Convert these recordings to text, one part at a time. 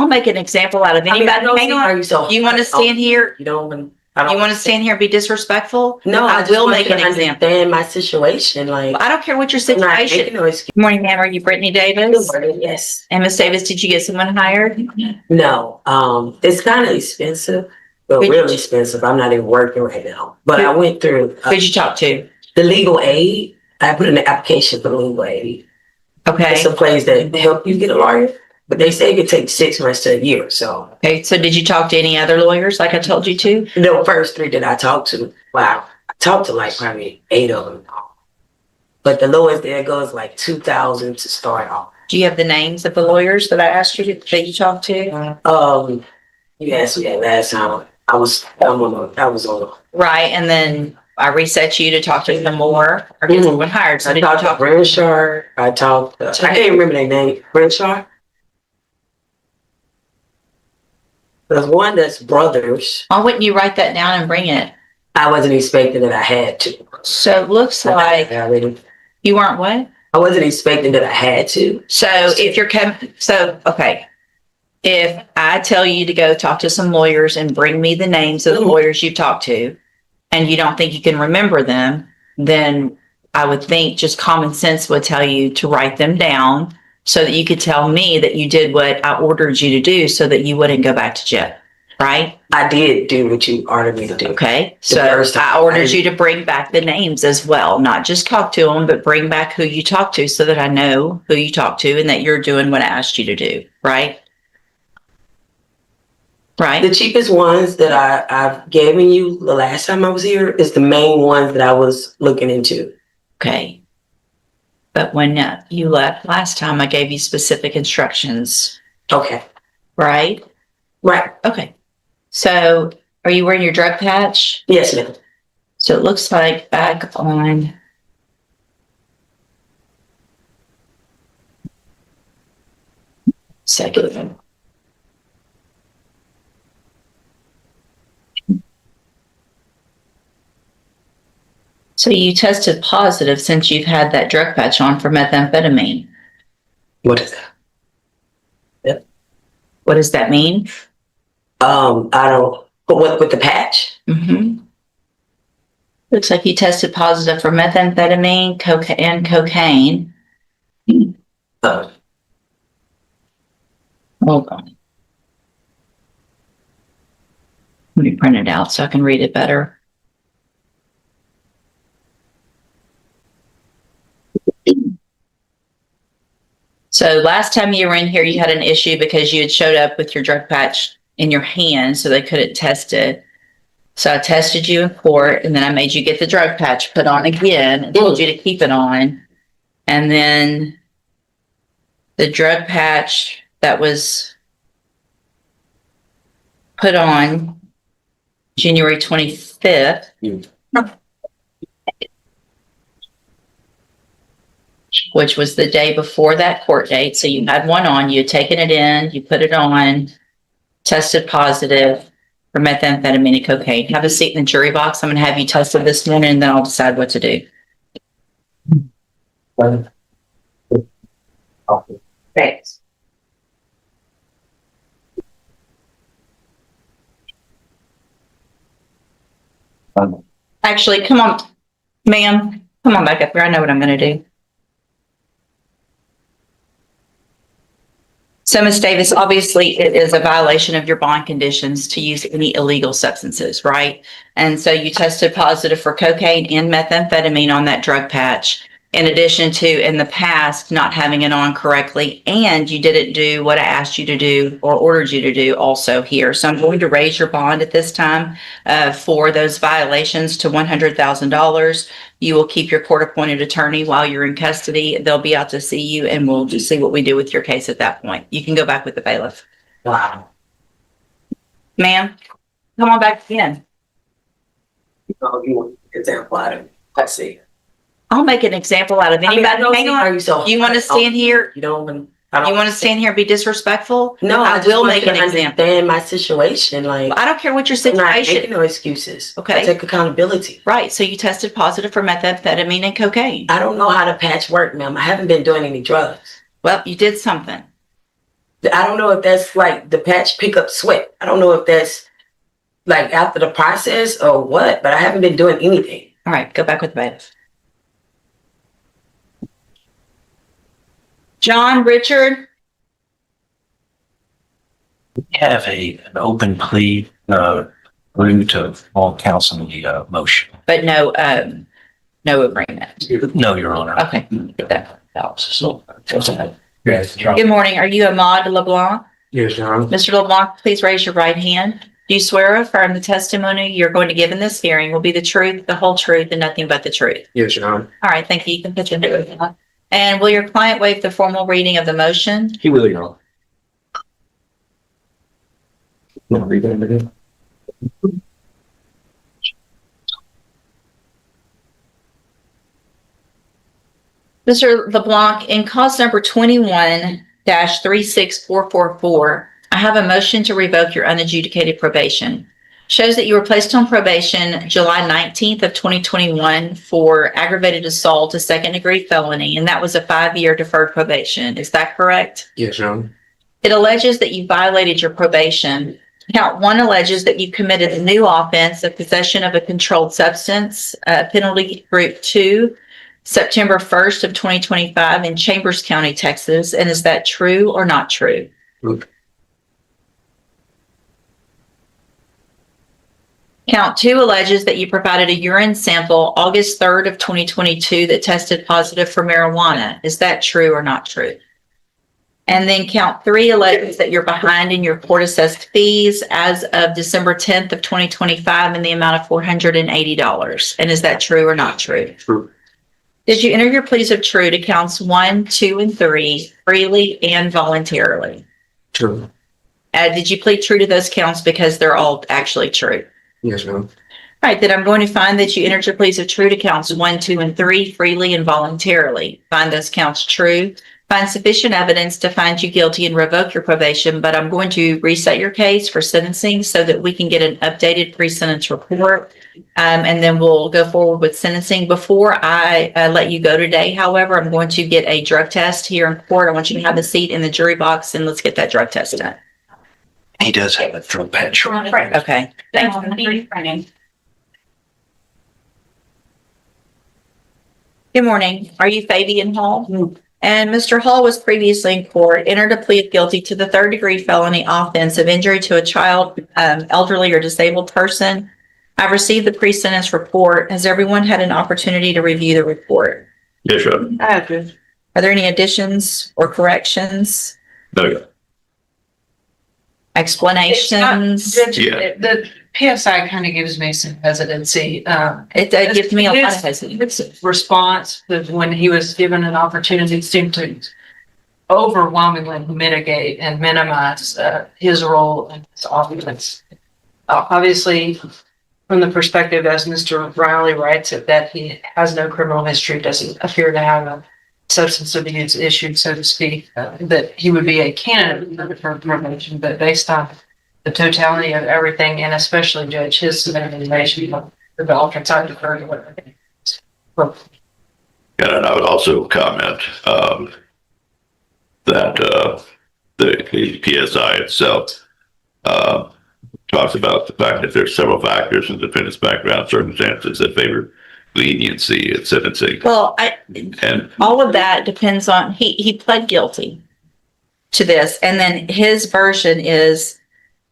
I'll make an example out of anybody. Hang on. You want to stand here? You don't. You want to stand here and be disrespectful? No, I will make an example. Understand my situation. Like, I don't care what your situation. No excuse. Good morning, ma'am. Are you Brittany Davis? Good morning. Yes. And Miss Davis, did you get someone hired? No. It's kind of expensive, but really expensive. I'm not even working right now. But I went through. Who'd you talk to? The legal aid. I put in an application for legal aid. Okay. It's a place that help you get a lawyer, but they say it could take 6 months to a year. So. Okay. So did you talk to any other lawyers like I told you to? The first 3 that I talked to, wow, I talked to like probably 8 of them. But the lowest there goes like $2,000 to start off. Do you have the names of the lawyers that I asked you that you talked to? You asked me that last time. I was on. Right, and then I reset you to talk to them more or get someone hired. So I talked to Brenshaw. I can't remember their name. Brenshaw. There's one that's brothers. Why wouldn't you write that down and bring it? I wasn't expecting that I had to. So it looks like you weren't what? I wasn't expecting that I had to. So if you're okay. If I tell you to go talk to some lawyers and bring me the names of the lawyers you've talked to, and you don't think you can remember them, then I would think just common sense would tell you to write them down so that you could tell me that you did what I ordered you to do so that you wouldn't go back to jail, right? I did do what you ordered me to do. Okay, so I ordered you to bring back the names as well, not just talk to them, but bring back who you talked to so that I know who you talked to and that you're doing what I asked you to do, right? Right. The cheapest ones that I've given you the last time I was here is the main ones that I was looking into. Okay. But when you left last time, I gave you specific instructions. Okay. Right? Right. Okay. So are you wearing your drug patch? Yes, ma'am. So it looks like back on second. So you tested positive since you've had that drug patch on for methamphetamine. What is that? Yep. What does that mean? I don't. But with the patch? Mm-hmm. Looks like you tested positive for methamphetamine, cocaine. Hold on. Let me print it out so I can read it better. So last time you were in here, you had an issue because you had showed up with your drug patch in your hand, so they couldn't test it. So I tested you in court, and then I made you get the drug patch put on again and told you to keep it on. And then the drug patch that was put on January 25th. Which was the day before that court date. So you had one on, you had taken it in, you put it on, tested positive for methamphetamine and cocaine. Have a seat in the jury box. I'm going to have you tested this morning, and then I'll decide what to do. Thanks. Actually, come on, ma'am. Come on back up here. I know what I'm going to do. So, Ms. Davis, obviously it is a violation of your bond conditions to use any illegal substances, right? And so you tested positive for cocaine and methamphetamine on that drug patch, in addition to in the past not having it on correctly, and you didn't do what I asked you to do or ordered you to do also here. So I'm going to raise your bond at this time for those violations to $100,000. You will keep your court-appointed attorney while you're in custody. They'll be out to see you, and we'll just see what we do with your case at that point. You can go back with the bailiff. Wow. Ma'am, come on back again. Oh, you want an example out of it? I see. I'll make an example out of anybody. Hang on. You want to stand here? You don't. You want to stand here and be disrespectful? No, I will make an example. Understand my situation. Like, I don't care what your situation. I'm not making no excuses. Okay. I take accountability. Right. So you tested positive for methamphetamine and cocaine. I don't know how the patch work, ma'am. I haven't been doing any drugs. Well, you did something. I don't know if that's like the patch pickup sweat. I don't know if that's like after the process or what, but I haven't been doing anything. All right, go back with the bailiff. John, Richard, We have an open plea, route to all counsel in the motion. but no agreement. No, Your Honor. Okay, get that. So, Good morning. Are you Ahmad LeBlanc? Yes, Your Honor. Mr. LeBlanc, please raise your right hand. Do you swear or affirm the testimony you're going to give in this hearing will be the truth, the whole truth, and nothing but the truth? Yes, Your Honor. All right, thank you. You can put your hand up. And will your client waive the formal reading of the motion? he will, Your Honor. You want to read it again? Mr. LeBlanc, in cause number 21-36444, I have a motion to revoke your unadjudicated probation. Shows that you were placed on probation July 19th of 2021 for aggravated assault, a second-degree felony, and that was a 5-year deferred probation. Is that correct? Yes, Your Honor. It alleges that you violated your probation. Count 1 alleges that you committed a new offense of possession of a controlled substance, penalty group 2, September 1st of 2025 in Chambers County, Texas. And is that true or not true? True. Count 2 alleges that you provided a urine sample August 3rd of 2022 that tested positive for marijuana. Is that true or not true? And then count 3 alleges that you're behind in your court assessed fees as of December 10th of 2025 in the amount of $480. And is that true or not true? True. Did you enter your pleas of true to counts 1, 2, and 3 freely and voluntarily? True. Did you plead true to those counts because they're all actually true? Yes, Your Honor. All right, then I'm going to find that you entered your pleas of true to counts 1, 2, and 3 freely and voluntarily. Find those counts true. Find sufficient evidence to find you guilty and revoke your probation, but I'm going to reset your case for sentencing so that we can get an updated pre-sentence report, and then we'll go forward with sentencing. Before I let you go today, however, I'm going to get a drug test here in court. I want you to have a seat in the jury box, and let's get that drug test done. He does have a drug patch. Okay. Thanks. Good morning. Are you Fabian Hall? And Mr. Hall was previously in court, entered a plea of guilty to the 3rd-degree felony offense of injury to a child, elderly, or disabled person. I've received the pre-sentence report. Has everyone had an opportunity to review the report? Yes, Your Honor. I have. Are there any additions or corrections? No, Your Honor. Explanations? Yeah. The PSI kind of gives me some hesitancy. It gives me a lot of hesitancy. His response when he was given an opportunity seemed to overwhelmingly mitigate and minimize his role in this offense. Obviously, from the perspective, as Mr. Riley writes it, that he has no criminal history, doesn't appear to have a substance abuse issue, so to speak, that he would be a candidate for promotion, but based on the totality of everything, and especially Judge, his evaluation of the Beltrans, I defer to what And I would also comment that the PSI itself talks about the fact that there's several factors in the defendant's background circumstances that favor leniency at sentencing. Well, And all of that depends on, he pled guilty to this. And then his version is,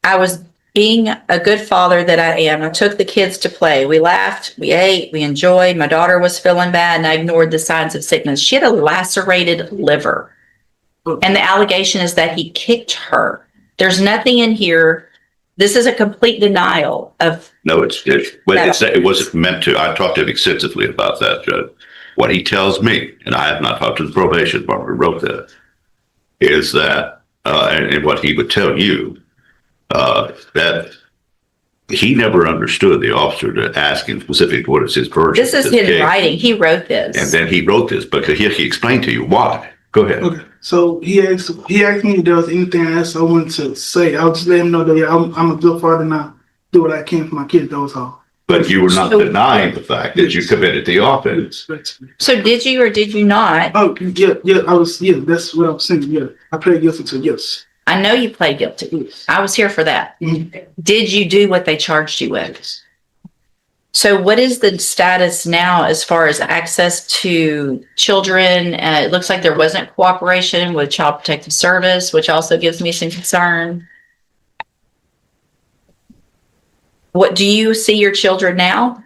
I was being a good father that I am. I took the kids to play. We laughed, we ate, we enjoyed. My daughter was feeling bad and I ignored the signs of sickness. She had a lacerated liver. And the allegation is that he kicked her. There's nothing in here. This is a complete denial of. no, it wasn't meant to. I talked to him extensively about that, Judge. What he tells me, and I have not talked to the probation department who wrote that, is that, and what he would tell you, that he never understood the officer to ask him specifically what is his version. This is his writing. He wrote this. And then he wrote this because he explained to you why. Go ahead. Okay, so he asked me if there was anything else I wanted to say. I'll just let him know that yeah, I'm a good father and I do what I can for my kids. That was all. But you were not denying the fact that you committed the offense. So did you or did you not? Oh yeah, I was. Yeah, that's what I was saying. Yeah, I plead guilty to yes. I know you pled guilty. I was here for that. Mhm. Did you do what they charged you with? So what is the status now as far as access to children? It looks like there wasn't cooperation with Child Protective Service, which also gives me some concern. What do you see your children now?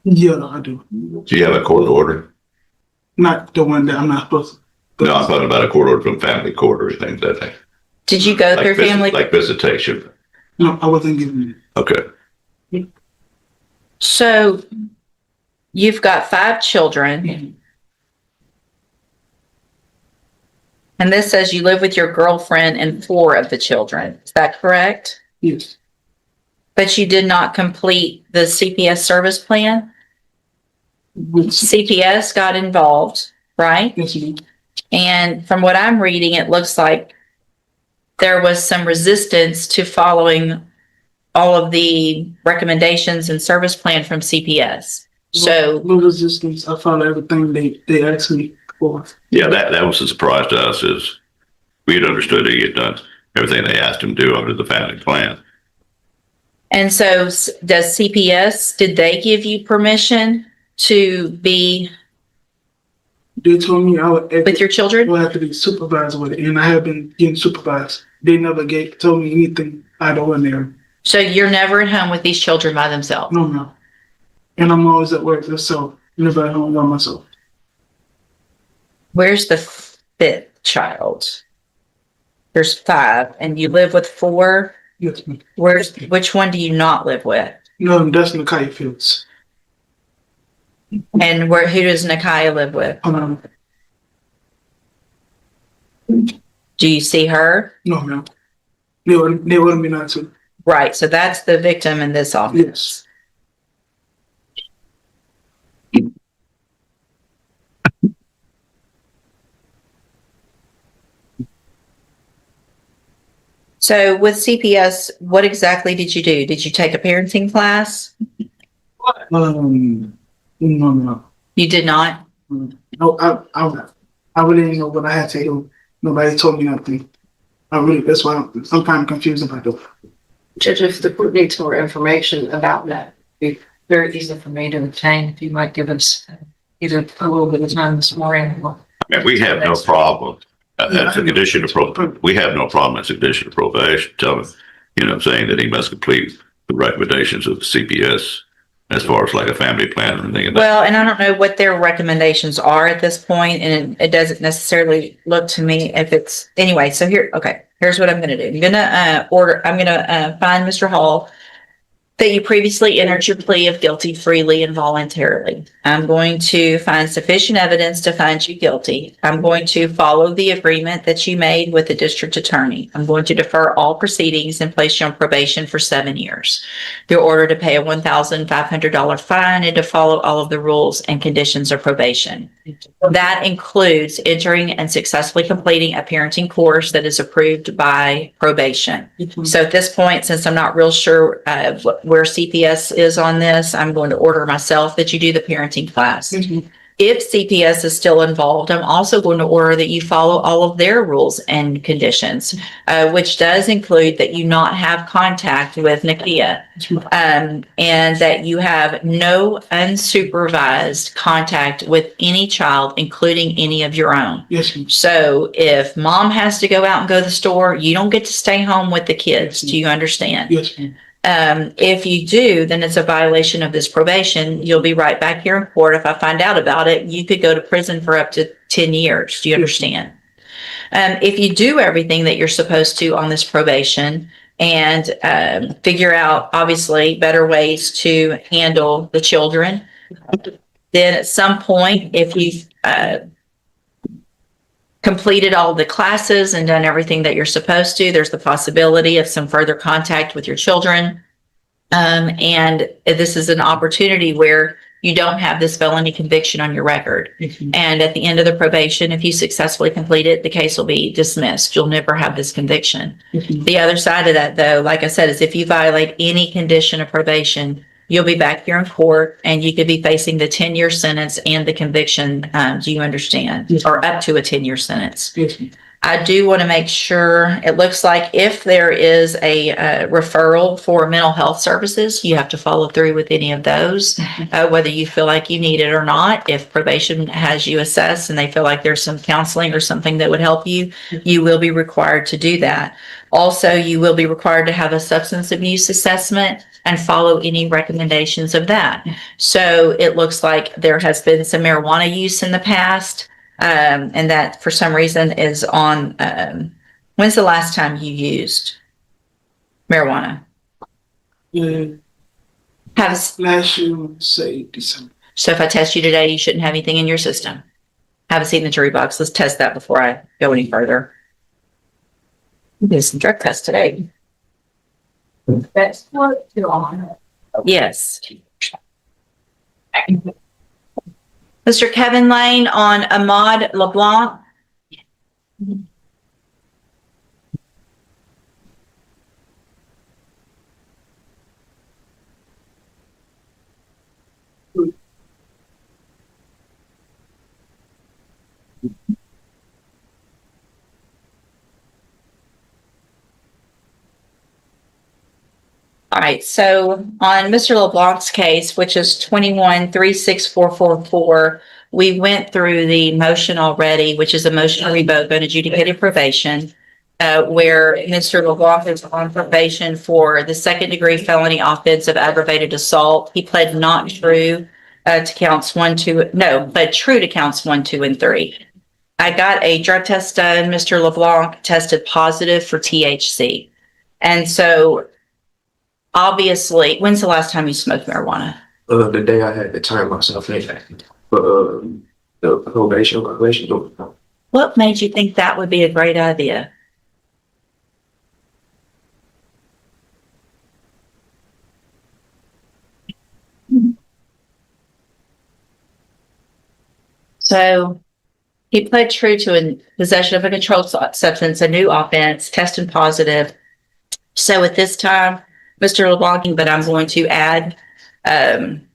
Yeah, I do. Do you have a court order? Not the one that I'm not supposed to. No, I'm talking about a court order from family court or anything that thing. Did you go through family? Like visitation. No, I wasn't given it. Okay. So you've got 5 children. And this says you live with your girlfriend and 4 of the children. Is that correct? Yes. But you did not complete the CPS service plan? Which, CPS got involved, right? yes, ma'am. And from what I'm reading, it looks like there was some resistance to following all of the recommendations and service plan from CPS. So, No resistance. I followed everything they asked me for. Yeah, that was a surprise to us is we had understood he had done everything they asked him to do under the family plan. and so does CPS, did they give you permission to be They told me I would with your children? have to be supervised with it, and I have been getting supervised. They never told me anything out of ordinary. So you're never at home with these children by themselves? No, no. And I'm always at work, so never at home by myself. Where's the 5th child? There's 5, and you live with 4? Yes, ma'am. Which one do you not live with? No, that's Nakai Fields. And who does Nakaya live with? Do you see her? No, ma'am. They wanted me not to. Right, so that's the victim in this office. Yes. So with CPS, what exactly did you do? Did you take a parenting class? No, no. You did not? No, I really didn't know what I had to do. Nobody told me nothing. That's why I'm kind of confused about it. Judge, if the court needs more information about that, it'd be very easy for me to obtain. If you might give us either a little bit of time this morning. Or And we have no problem. As a condition of we have no problem as a condition of probation, telling, saying that he must complete the recommendations of the CPS as far as like a family plan or anything. Well, and I don't know what their recommendations are at this point, and it doesn't necessarily look to me if it's, anyway, so here's what I'm gonna do. I'm gonna find Mr. Hall that you previously entered your plea of guilty freely and voluntarily. I'm going to find sufficient evidence to find you guilty. I'm going to follow the agreement that you made with the district attorney. I'm going to defer all proceedings and place you on probation for 7 years. You're ordered to pay a $1,500 fine and to follow all of the rules and conditions of probation. That includes entering and successfully completing a parenting course that is approved by probation. So at this point, since I'm not real sure where CPS is on this, I'm going to order myself that you do the parenting class. If CPS is still involved, I'm also going to order that you follow all of their rules and conditions, which does include that you not have contact with Nakia, and that you have no unsupervised contact with any child, including any of your own. Yes, ma'am. So if mom has to go out and go to the store, you don't get to stay home with the kids. Do you understand? Yes, ma'am. If you do, then it's a violation of this probation. You'll be right back here in court. If I find out about it, you could go to prison for up to 10 years. Do you understand? If you do everything that you're supposed to on this probation and figure out, obviously, better ways to handle the children, then at some point, if you've completed all the classes and done everything that you're supposed to, there's the possibility of some further contact with your children. And this is an opportunity where you don't have this felony conviction on your record. And at the end of the probation, if you successfully complete it, the case will be dismissed. You'll never have this conviction. The other side of that, though, like I said, is if you violate any condition of probation, you'll be back here in court and you could be facing the 10-year sentence and the conviction. Do you understand? Yes. Or up to a 10-year sentence. Yes, ma'am. I do want to make sure, it looks like if there is a referral for mental health services, you have to follow through with any of those, whether you feel like you need it or not. If probation has you assessed and they feel like there's some counseling or something that would help you, you will be required to do that. Also, you will be required to have a substance abuse assessment and follow any recommendations of that. So it looks like there has been some marijuana use in the past. And that for some reason is on, when's the last time you used marijuana? Yeah, Have, last year, say December. so if I test you today, you shouldn't have anything in your system. Have a seat in the jury box. Let's test that before I go any further. Do some drug tests today. That's what you're on. Yes. Mr. Kevin Lane on Ahmad LeBlanc. All right, so on Mr. LeBlanc's case, which is 21-36444, we went through the motion already, which is a motion to revoke unadjudicated probation, where Mr. LeBlanc is on probation for the second-degree felony offense of aggravated assault. He pled not true to counts 1, 2, no, pled true to counts 1, 2, and 3. I got a drug test done. Mr. LeBlanc tested positive for THC. And so obviously, when's the last time you smoked marijuana? The day I had to turn myself in for the probation. What made you think that would be a great idea? So he pled true to a possession of a controlled substance, a new offense, tested positive. So at this time, Mr. LeBlanc, but I'm going to add, and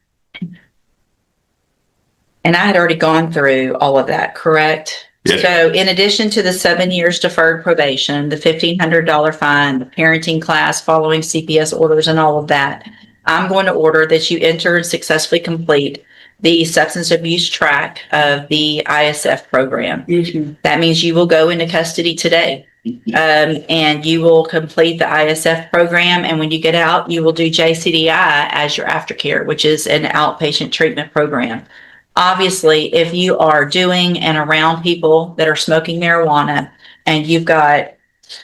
I had already gone through all of that, correct? Yes. So in addition to the 7 years deferred probation, the $1,500 fine, the parenting class following CPS orders and all of that, I'm going to order that you enter and successfully complete the substance abuse track of the ISF program. Yes, ma'am. That means you will go into custody today. And you will complete the ISF program. And when you get out, you will do JCDI as your aftercare, which is an outpatient treatment program. Obviously, if you are doing and around people that are smoking marijuana and you've got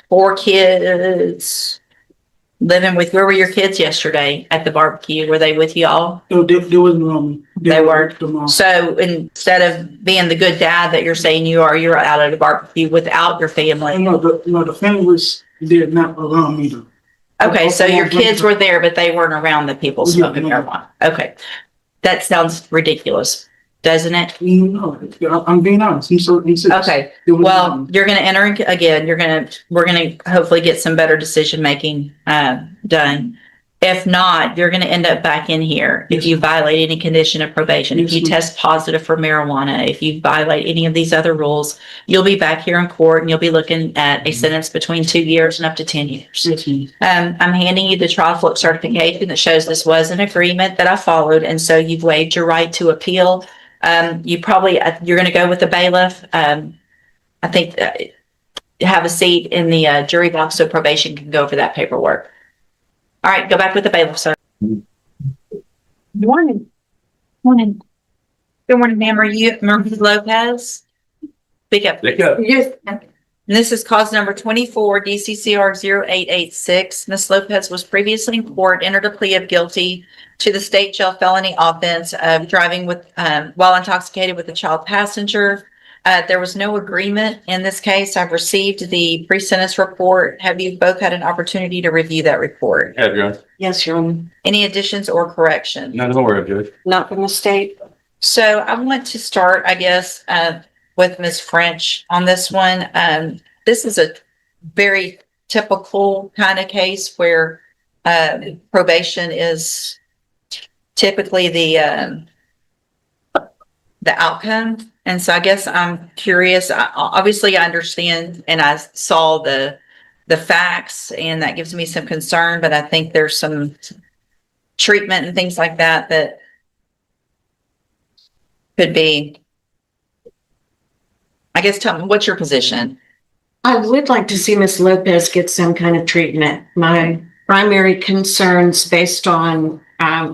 4 kids living with, where were your kids yesterday at the barbecue? Were they with you all? No, they wasn't on me. They were. The mom. So instead of being the good dad that you're saying you are, you're out at a barbecue without your family. No, the family was there, not around me though. Okay, so your kids were there, but they weren't around the people smoking Yeah. marijuana. Okay. That sounds ridiculous, doesn't it? No, I'm being honest. I'm serious. Okay, They wasn't well, on me. you're gonna enter again, we're gonna hopefully get some better decision making done. If not, you're gonna end up back in here if you violate any condition of probation, if you Yes, ma'am. test positive for marijuana, if you violate any of these other rules, you'll be back here in court and you'll be looking at a sentence between 2 years and up to 10 years. Yes, ma'am. I'm handing you the trial flip certification that shows this was an agreement that I followed, and so you've waived your right to appeal. You're going to go with the bailiff. I think have a seat in the jury box so probation can go over that paperwork. All right, go back with the bailiff, sir. Morning. Morning. Good morning, ma'am. Are you Mrs. Lopez? Speak up. Yes. And this is cause number 24, DCCR 0886. Ms. Lopez was previously in court, entered a plea of guilty to the state jail felony offense of driving with while intoxicated with a child passenger. There was no agreement in this case. I've received the pre-sentence report. Have you both had an opportunity to review that report? Have you? Yes, Your Honor. Any additions or corrections? None of them were good. Not from the state. So I want to start, I guess, with Ms. French on this one. This is a very typical kind of case where probation is typically the the outcome. And so I guess I'm curious, obviously I understand and I saw the facts and that gives me some concern, but I think there's some treatment and things like that that could be, I guess, tell me, what's your position? I would like to see Ms. Lopez get some kind of treatment. My primary concerns based on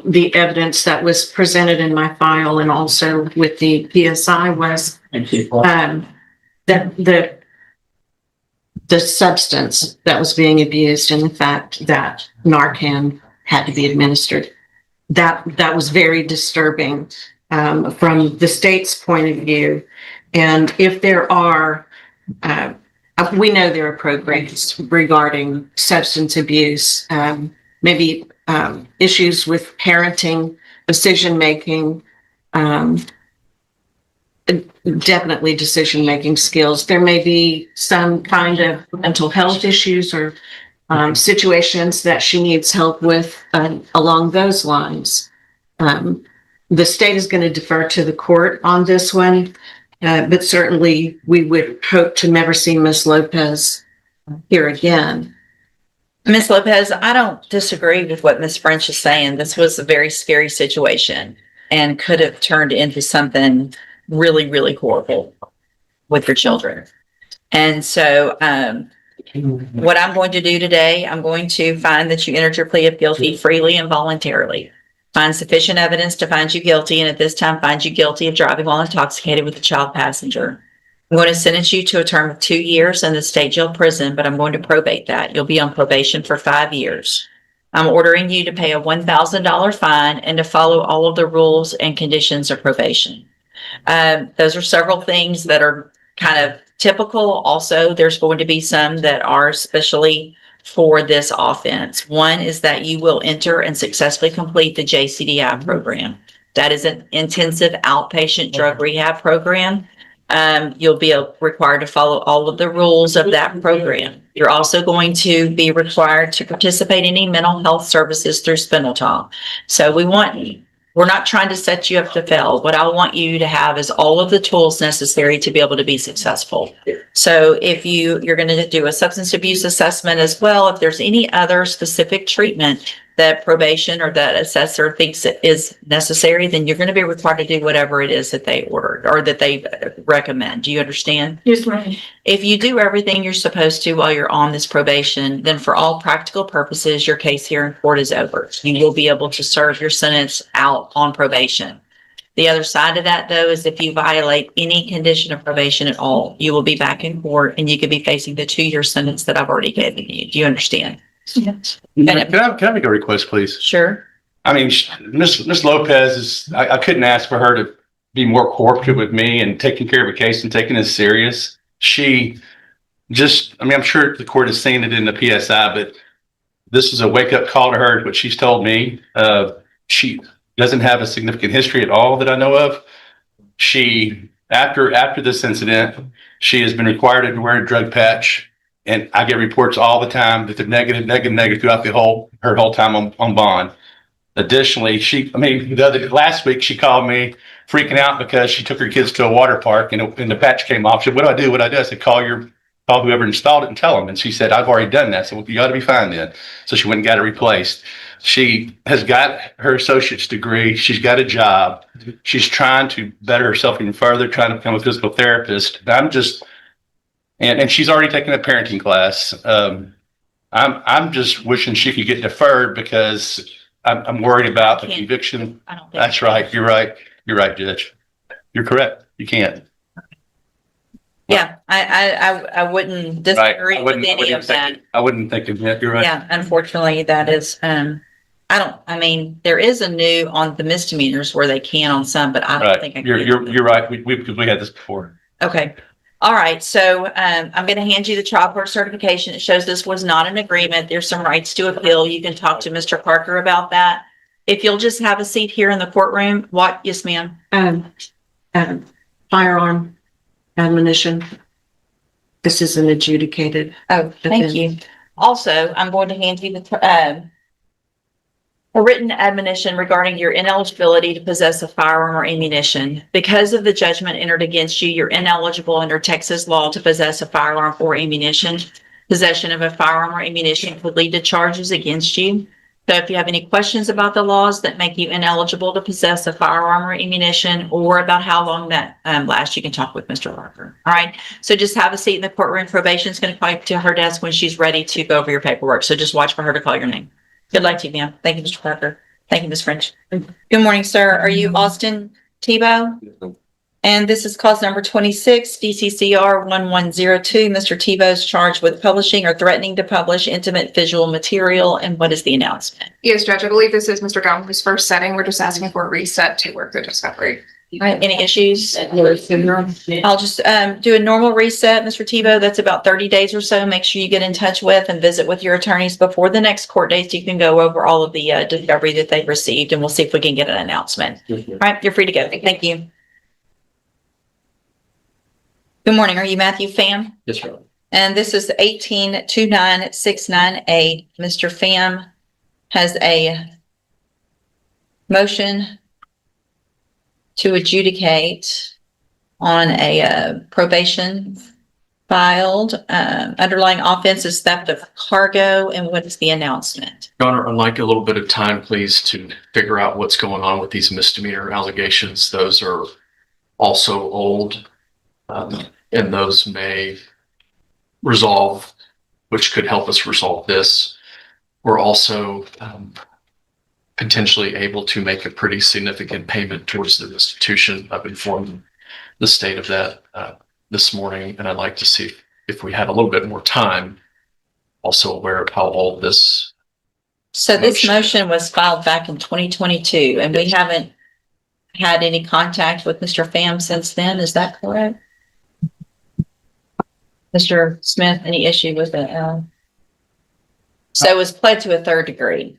the evidence that was presented in my file and also with the PSI was that the substance that was being abused and the fact that Narcan had to be administered. That was very disturbing from the state's point of view. And if there are, we know there are programs regarding substance abuse, maybe issues with parenting, decision-making, definitely decision-making skills. There may be some kind of mental health issues or situations that she needs help with along those lines. The state is going to defer to the court on this one, but certainly we would hope to never see Ms. Lopez here again. Ms. Lopez, I don't disagree with what Ms. French is saying. This was a very scary situation and could have turned into something really, really horrible with your children. And so what I'm going to do today, I'm going to find that you entered your plea of guilty freely and voluntarily. Find sufficient evidence to find you guilty, and at this time find you guilty of driving while intoxicated with a child passenger. I'm going to sentence you to a term of 2 years in the state jail prison, but I'm going to probate that. You'll be on probation for 5 years. I'm ordering you to pay a $1,000 fine and to follow all of the rules and conditions of probation. Those are several things that are kind of typical. Also, there's going to be some that are especially for this offense. One is that you will enter and successfully complete the JCDI program. That is an intensive outpatient drug rehab program. You'll be required to follow all of the rules of that program. You're also going to be required to participate in any mental health services through Spindletop. So we're not trying to set you up to fail. What I want you to have is all of the tools necessary to be able to be successful. So if you're going to do a substance abuse assessment as well, if there's any other specific treatment that probation or that assessor thinks is necessary, then you're going to be required to do whatever it is that they ordered or that they recommend. Do you understand? Yes, ma'am. If you do everything you're supposed to while you're on this probation, then for all practical purposes, your case here in court is over. You will be able to serve your sentence out on probation. The other side of that, though, is if you violate any condition of probation at all, you will be back in court and you could be facing the 2-year sentence that I've already given you. Do you understand? Yes. Can I make a request, please? Sure. I mean, Miss Lopez is, I couldn't ask for her to be more cooperative with me and taking care of a case and taking this serious. She just, I mean, I'm sure the court has seen it in the PSI, but this is a wake up call to her, what she's told me. She doesn't have a significant history at all that I know of. She, after this incident, she has been required to wear a drug patch. And I get reports all the time that they're negative throughout her whole time on bond. Additionally, last week she called me freaking out because she took her kids to a water park and the patch came off. She said, what do I do? I said, call whoever installed it and tell them. And she said, I've already done that. So well, you ought to be fine then. So she went and got it replaced. She has got her associate's degree. She's got a job. She's trying to better herself even further, trying to become a physical therapist. And she's already taken a parenting class. I'm just wishing she could get deferred because I'm worried about the conviction. I don't think That's right. You're right. You're right, Judge. You're correct. You can't. Yeah, I wouldn't disagree with any of that. I wouldn't think of that. You're right. Yeah, unfortunately, that is, there is a new on the misdemeanors where they can on some, but I don't think I can. You're right. We had this before. Okay. All right. So I'm going to hand you the child court certification. It shows this was not an agreement. There's some rights to appeal. You can talk to Mr. Parker about that. If you'll just have a seat here in the courtroom. What? Yes, ma'am. Firearm admonition. This is an adjudicated. Oh, thank you. Also, I'm going to hand you the A written admonition regarding your ineligibility to possess a firearm or ammunition. Because of the judgment entered against you, you're ineligible under Texas law to possess a firearm or ammunition. Possession of a firearm or ammunition could lead to charges against you. So if you have any questions about the laws that make you ineligible to possess a firearm or ammunition, or about how long that lasts, you can talk with Mr. Parker. All right. So just have a seat in the courtroom. Probation is going to call you to her desk when she's ready to go over your paperwork. So just watch for her to call your name. Good luck to you, ma'am. Thank you, Mr. Parker. Thank you, Ms. French. Good morning, sir. Are you Austin Tebow? And this is cause number 26, DCCR 1102. Mr. Tebow is charged with publishing or threatening to publish intimate visual material. And what is the announcement? Yes, Judge, I believe this is Mr. Gomez's first setting. We're just asking for a reset to work the discovery. All right, any issues? I'll just do a normal reset, Mr. Tebow. That's about 30 days or so. Make sure you get in touch with and visit with your attorneys before the next court date so you can go over all of the discovery that they've received, and we'll see if we can get an announcement. All right, you're free to go. Thank you. Good morning. Are you Matthew Pham? Yes, ma'am. And this is 18-29698. Mr. Pham has a motion to adjudicate on a probation filed. Underlying offense is theft of cargo. And what is the announcement? Your Honor, I'd like a little bit of time, please, to figure out what's going on with these misdemeanor allegations. Those are also old, and those may resolve, which could help us resolve this. We're also potentially able to make a pretty significant payment towards the restitution. I've informed the state of that this morning, and I'd like to see if we had a little bit more time, also aware of how old this. So this motion was filed back in 2022, and we haven't had any contact with Mr. Pham since then. Is that correct? Mr. Smith, any issue with it? So it was pled to a third degree.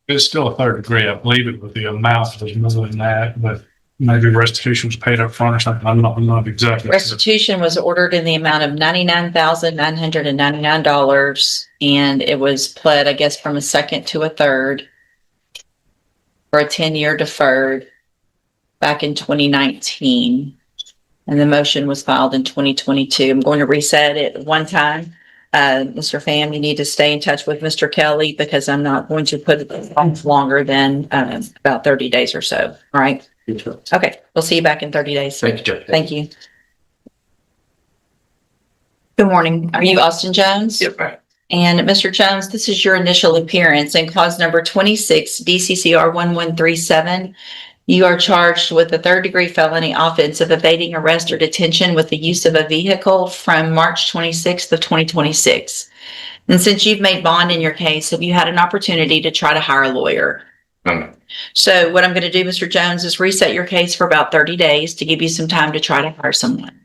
It's still a third degree. I believe it was the amount was more than that, but maybe restitution was paid up front or something. I'm not exactly sure. Restitution was ordered in the amount of $99,999, and it was pled, I guess, from a second to a third for a 10-year deferred back in 2019. And the motion was filed in 2022. I'm going to reset it one time. Mr. Pham, you need to stay in touch with Mr. Kelly because I'm not going to put it on longer than about 30 days or so. All right. Okay. We'll see you back in 30 days. Thank you, Judge. Thank you. Good morning. Are you Austin Jones? Yep, ma'am. And Mr. Jones, this is your initial appearance in cause number 26, DCCR 1137. You are charged with a third degree felony offense of evading arrest or detention with the use of a vehicle from March 26th of 2026. And since you've made bond in your case, have you had an opportunity to try to hire a lawyer? So what I'm going to do, Mr. Jones, is reset your case for about 30 days to give you some time to try to hire someone.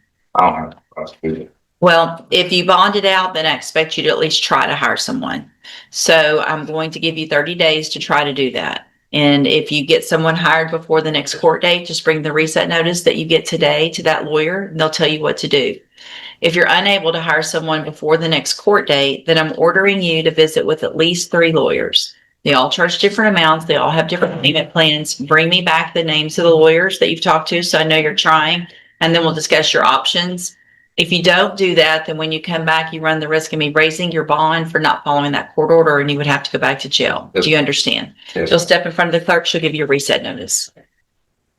Well, if you bonded out, then I expect you to at least try to hire someone. So I'm going to give you 30 days to try to do that. And if you get someone hired before the next court date, just bring the reset notice that you get today to that lawyer, and they'll tell you what to do. If you're unable to hire someone before the next court date, then I'm ordering you to visit with at least 3 lawyers. They all charge different amounts. They all have different payment plans. Bring me back the names of the lawyers that you've talked to so I know you're trying, and then we'll discuss your options. If you don't do that, then when you come back, you run the risk of me raising your bond for not following that court order, and you would have to go back to jail. Yes. Do you understand? Yes. You'll step in front of the clerk. She'll give you a reset notice.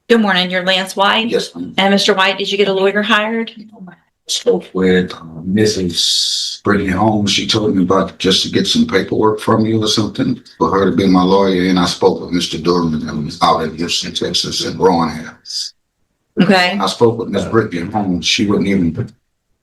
Good morning. You're Lance White? Yes, ma'am. And Mr. White, did you get a lawyer hired? Spoke with Mrs. Brittany Holmes. She told me about just to get some paperwork from you or something for her to be my lawyer. And I spoke with Mr. Durham out in Houston, Texas, and Rowan House. Okay. I spoke with Miss Brittany Holmes. She wouldn't even.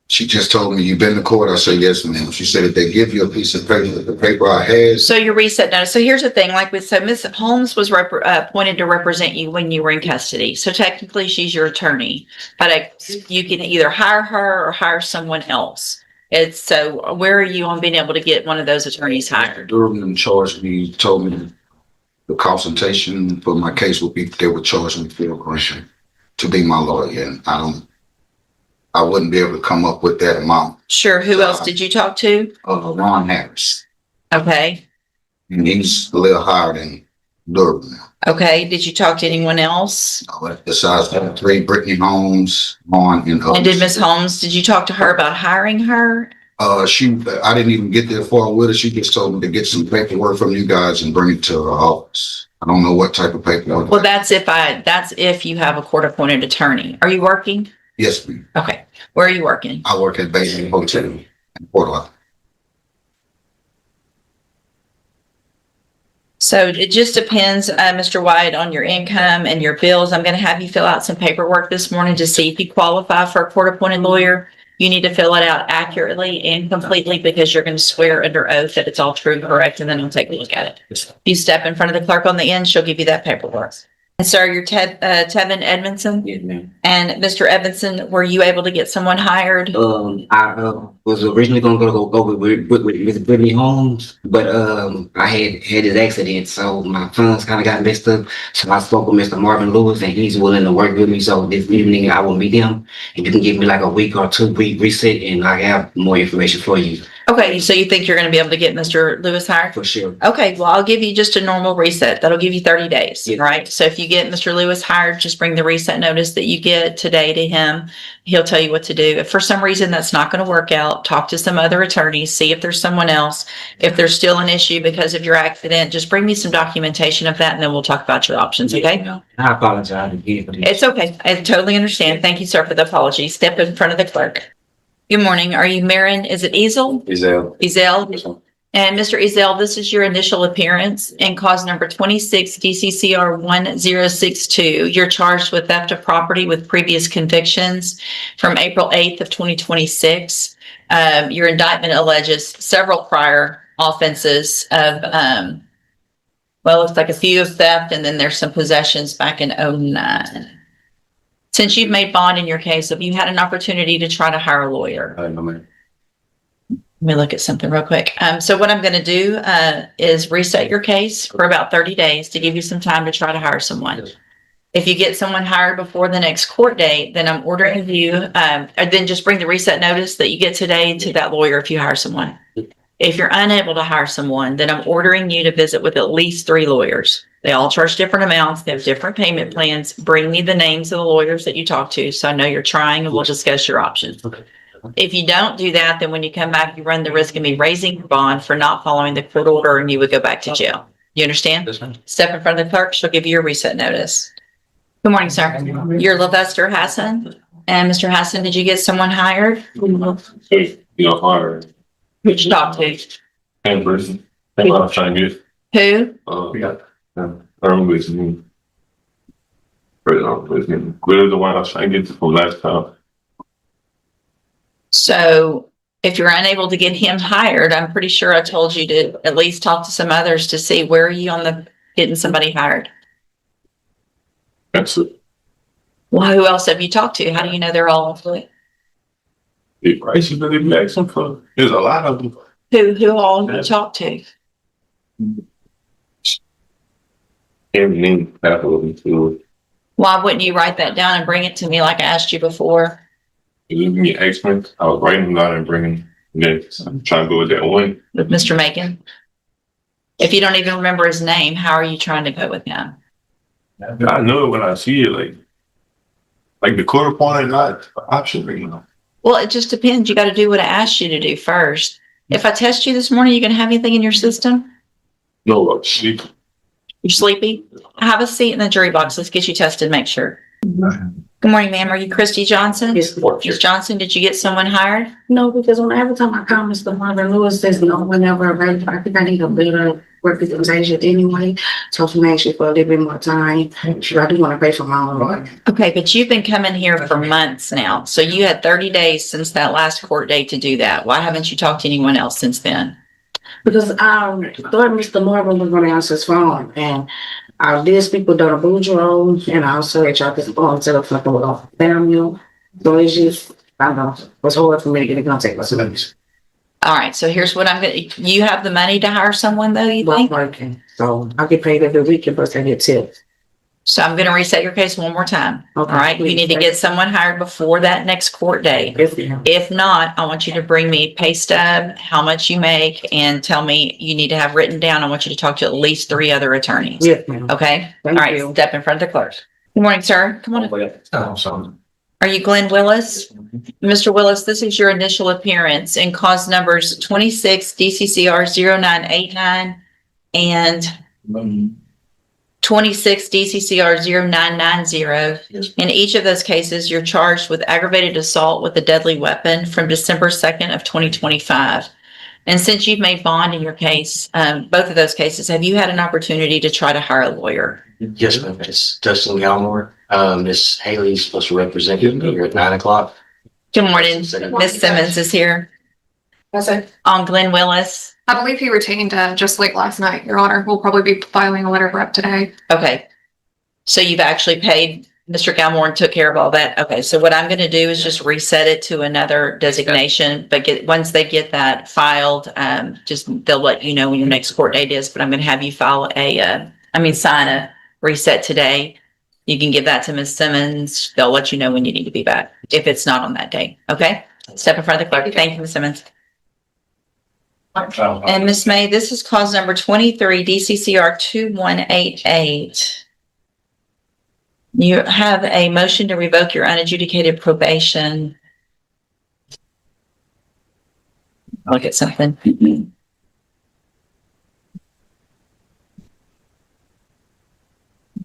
She just told me, "You've been to court?" I said, "Yes, ma'am." She said, "If they give you a piece of paper, the paper I had." So your reset notice. So here's the thing, so Ms. Holmes was appointed to represent you when you were in custody. So technically she's your attorney, but you can either hire her or hire someone else. So where are you on being able to get one of those attorneys hired? Durham charged me, told me the consultation for my case would be, they would charge me for a grant to be my lawyer. And I wouldn't be able to come up with that amount. Sure. Who else did you talk to? Ron Harris. Okay. And he's a little higher than Durham. Okay, did you talk to anyone else? Besides the 3, Brittany Holmes, on and And did others. Ms. Holmes, did you talk to her about hiring her? I didn't even get there far with her. She just told me to get some paperwork from you guys and bring it to her office. I don't know what type of paperwork. Well, that's if you have a court appointed attorney. Are you working? Yes, ma'am. Okay. Where are you working? I work at Basin Hotel in Port Arthur. So it just depends, Mr. White, on your income and your bills. I'm going to have you fill out some paperwork this morning to see if you qualify for a court-appointed lawyer. You need to fill it out accurately and completely because you're going to swear under oath that it's all true and correct, and then I'll take a look at it. If you step in front of the clerk on the end, she'll give you that paperwork. And sir, you're Tevin Edmondson? Yes, ma'am. And Mr. Edmondson, were you able to get someone hired? I was originally gonna go with Miss Brittany Holmes, but I had this accident, so my funds kind of got messed up. So I spoke with Mr. Marvin Lewis, and he's willing to work with me. So this evening I will meet him, and you can give me like a week or 2 week reset, and I have more information for you Okay, so you think you're going to be able to get Mr. Lewis hired? for sure. Okay, well, I'll give you just a normal reset. That'll give you 30 days, Yeah. right? So if you get Mr. Lewis hired, just bring the reset notice that you get today to him. He'll tell you what to do. If for some reason that's not going to work out, talk to some other attorneys, see if there's someone else. If there's still an issue because of your accident, just bring me some documentation of that and then we'll talk about your options, okay? I apologize again for this. It's okay. I totally understand. Thank you, sir, for the apology. Step in front of the clerk. Good morning. Are you Marin? Is it Ezel? Ezel? And Mr. Ezel, this is your initial appearance in cause number 26 DCCR 1062. You're charged with theft of property with previous convictions from April 8th of 2026. Your indictment alleges several prior offenses of, well, it looks like a few of theft, and then there's some possessions back in 2009. Since you've made bond in your case, have you had an opportunity to try to hire a lawyer? No, ma'am. Let me look at something real quick. So what I'm going to do is reset your case for about 30 days to give you some time to try to hire someone. Yes. If you get someone hired before the next court date, then I'm ordering you, and then just bring the reset notice that you get today to that lawyer if you hire someone. If you're unable to hire someone, then I'm ordering you to visit with at least 3 lawyers. They all charge different amounts. They have different payment plans. Bring me the names of the lawyers that you talk to so I know you're trying, and we'll discuss your options. Okay. If you don't do that, then when you come back, you run the risk of me raising your bond for not following the court order, and you would go back to jail. You understand? Yes, ma'am. Step in front of the clerk. She'll give you your reset notice. Good morning, sir. You're Levester Hassan. And Mr. Hassan, did you get someone hired? Hired. Who'd you talk to? And person. That's what I'm trying to get. Who? I don't with me. We're the one I was trying to get from last time. So if you're unable to get him hired, I'm pretty sure I told you to at least talk to some others to see where are you on the getting somebody hired. That's it. Well, who else have you talked to? How do you know they're all employed? The prices that they asking for. There's a lot of them. Who all have you talked to? Everything happened to Why wouldn't you write that down and bring it to me like I asked you before? me explain. I was writing them down and bringing them. I'm trying to go with that one. With Mr. Macon? If you don't even remember his name, how are you trying to go with him? I know it when I see it, like the court appointed, not option, you know. Well, it just depends. You got to do what I asked you to do first. If I test you this morning, you going to have anything in your system? No, I'm sleep. You're sleepy? Have a seat in the jury box. Let's get you tested, make sure. Good morning, ma'am. Are you Christy Johnson? Yes. Ms. Johnson, did you get someone hired? No, because every time I call Mr. Marvin Lewis says no, whenever available. I think I need a better representation anyway. So if you actually for a little bit more time, I do want to pay for my own lawyer. Okay, but you've been coming here for months now. So you had 30 days since that last court date to do that. Why haven't you talked to anyone else since then? Because I thought Mr. Marvin was going to answer his phone, and I did speak with Donna Boudreaux, and I also had tried to set up something with Samuel. So it's just, I don't know, it was hard for me to get in contact with somebody. All right, so here's what I'm going to, you have the money to hire someone though, you I'm think? working, so I get paid every week, and plus I get tips. So I'm going to reset your case one more time. All Okay. right. You need to get someone hired before that next court date. Yes, ma'am. If not, I want you to bring me pay stub, how much you make, and tell me you need to have written down. I want you to talk to at least 3 other attorneys. Yes, ma'am. Okay. Thank All right. you. Step in front of the clerk. Good morning, sir. Come on. Oh, sorry. Are you Glenn Willis? Mr. Willis, this is your initial appearance and cause numbers 26 DCCR 0989 and 26 DCCR 0990. In each of those cases, you're charged with aggravated assault with a deadly weapon from December 2nd of 2025. And since you've made bond in your case, both of those cases, have you had an opportunity to try to hire a lawyer? Yes, ma'am. It's Dustin Galmore. Miss Haley's supposed to represent you here at 9:00. Good morning. Miss Simmons is here. On Glenn Willis. I believe he retained just late last night, Your Honor. We'll probably be filing a letter of rep today. Okay. So you've actually paid Mr. Galmore and took care of all that. Okay. So what I'm going to do is just reset it to another designation, but once they get that filed, they'll let you know when your next court date is, but I'm going to have you sign a reset today. You can give that to Ms. Simmons. They'll let you know when you need to be back if it's not on that day. Okay. Step in front of the clerk. Thank you, Ms. Simmons. And Ms. May, this is cause number 23 DCCR 2188. You have a motion to revoke your unadjudicated probation. I'll get something.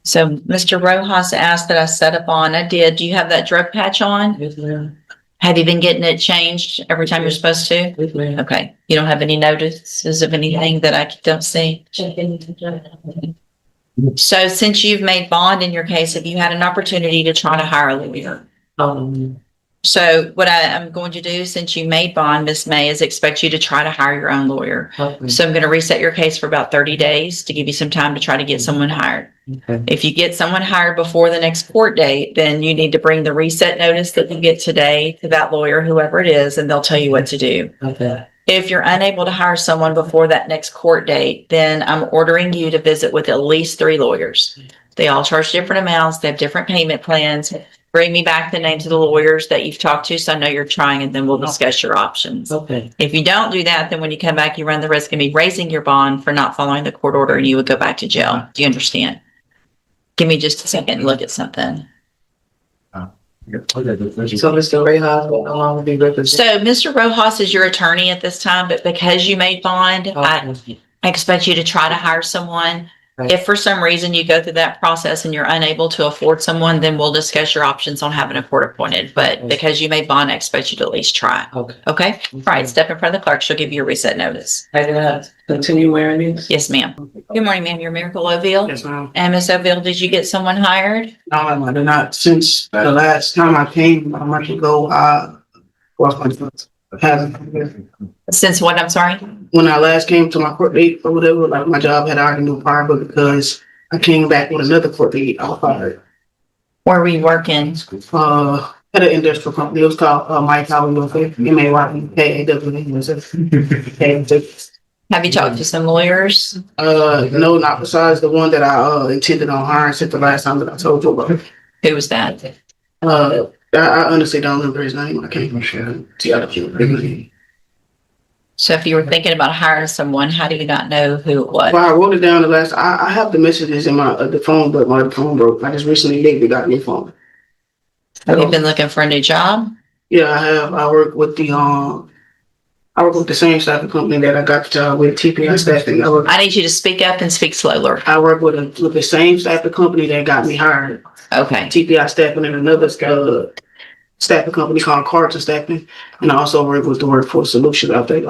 So Mr. Rojas asked that I set up on. I did. Do you have that drug patch on? Yes, ma'am. Have you been getting it changed every time you're supposed to? Yes, ma'am. Okay. You don't have any notices of anything that I don't see? So since you've made bond in your case, have you had an opportunity to try to hire a lawyer? So what I'm going to do, since you made bond, Ms. May, is expect you to try to hire your own lawyer. So I'm going to reset your case for about 30 days to give you some time to try to get someone hired. Okay. If you get someone hired before the next court date, then you need to bring the reset notice that you get today to that lawyer, whoever it is, and they'll tell you what to do. Okay. If you're unable to hire someone before that next court date, then I'm ordering you to visit with at least 3 lawyers. They all charge different amounts. They have different payment plans. Bring me back the names of the lawyers that you've talked to, so I know you're trying, and then we'll discuss your options. Okay. If you don't do that, then when you come back, you run the risk of me raising your bond for not following the court order, and you would go back to jail. Do you understand? Give me just a second and look at something. So Mr. Rayhouse will no longer be represented. So Mr. Rojas is your attorney at this time, but because you made bond, I expect you to try to hire someone. Right. If for some reason you go through that process and you're unable to afford someone, then we'll discuss your options on having a court appointed. But because you made bond, I expect you to at least try. Okay. Okay? All right. Step in front of the clerk. She'll give you a reset notice. I did not continue wearing these. Yes, ma'am. Good morning, ma'am. You're Miracle Oville. Yes, ma'am. And Ms. Oville, did you get someone hired? No, ma'am, I did not. Since the last time I came a month ago, Since what? I'm sorry. when I last came to my court date or whatever, like my job had already moved prior, but because I came back with another court date, I was fired. Where were you working? At an industrial company. It was called Mike Howard Welfare. MAYKAWA. Have you talked to some lawyers? No, not besides the one that I intended on hiring since the last time that I told you about. Who was that? I honestly don't remember his name. I can't even share. So if you were thinking about hiring someone, how do you not know who it was? Well, I wrote it down the last. I have the messages in my the phone, but my phone broke. I just recently lately got a new phone. Have you been looking for a new job? Yeah, I have. I work with the same staffing company that I got the job with, TPI Staffing. I need you to speak up and speak slower. I work with the same staffing company that got me hired. Okay. TPI Staffing and another staffing company called Carter Staffing, and I also work with the Workforce Solutions out there.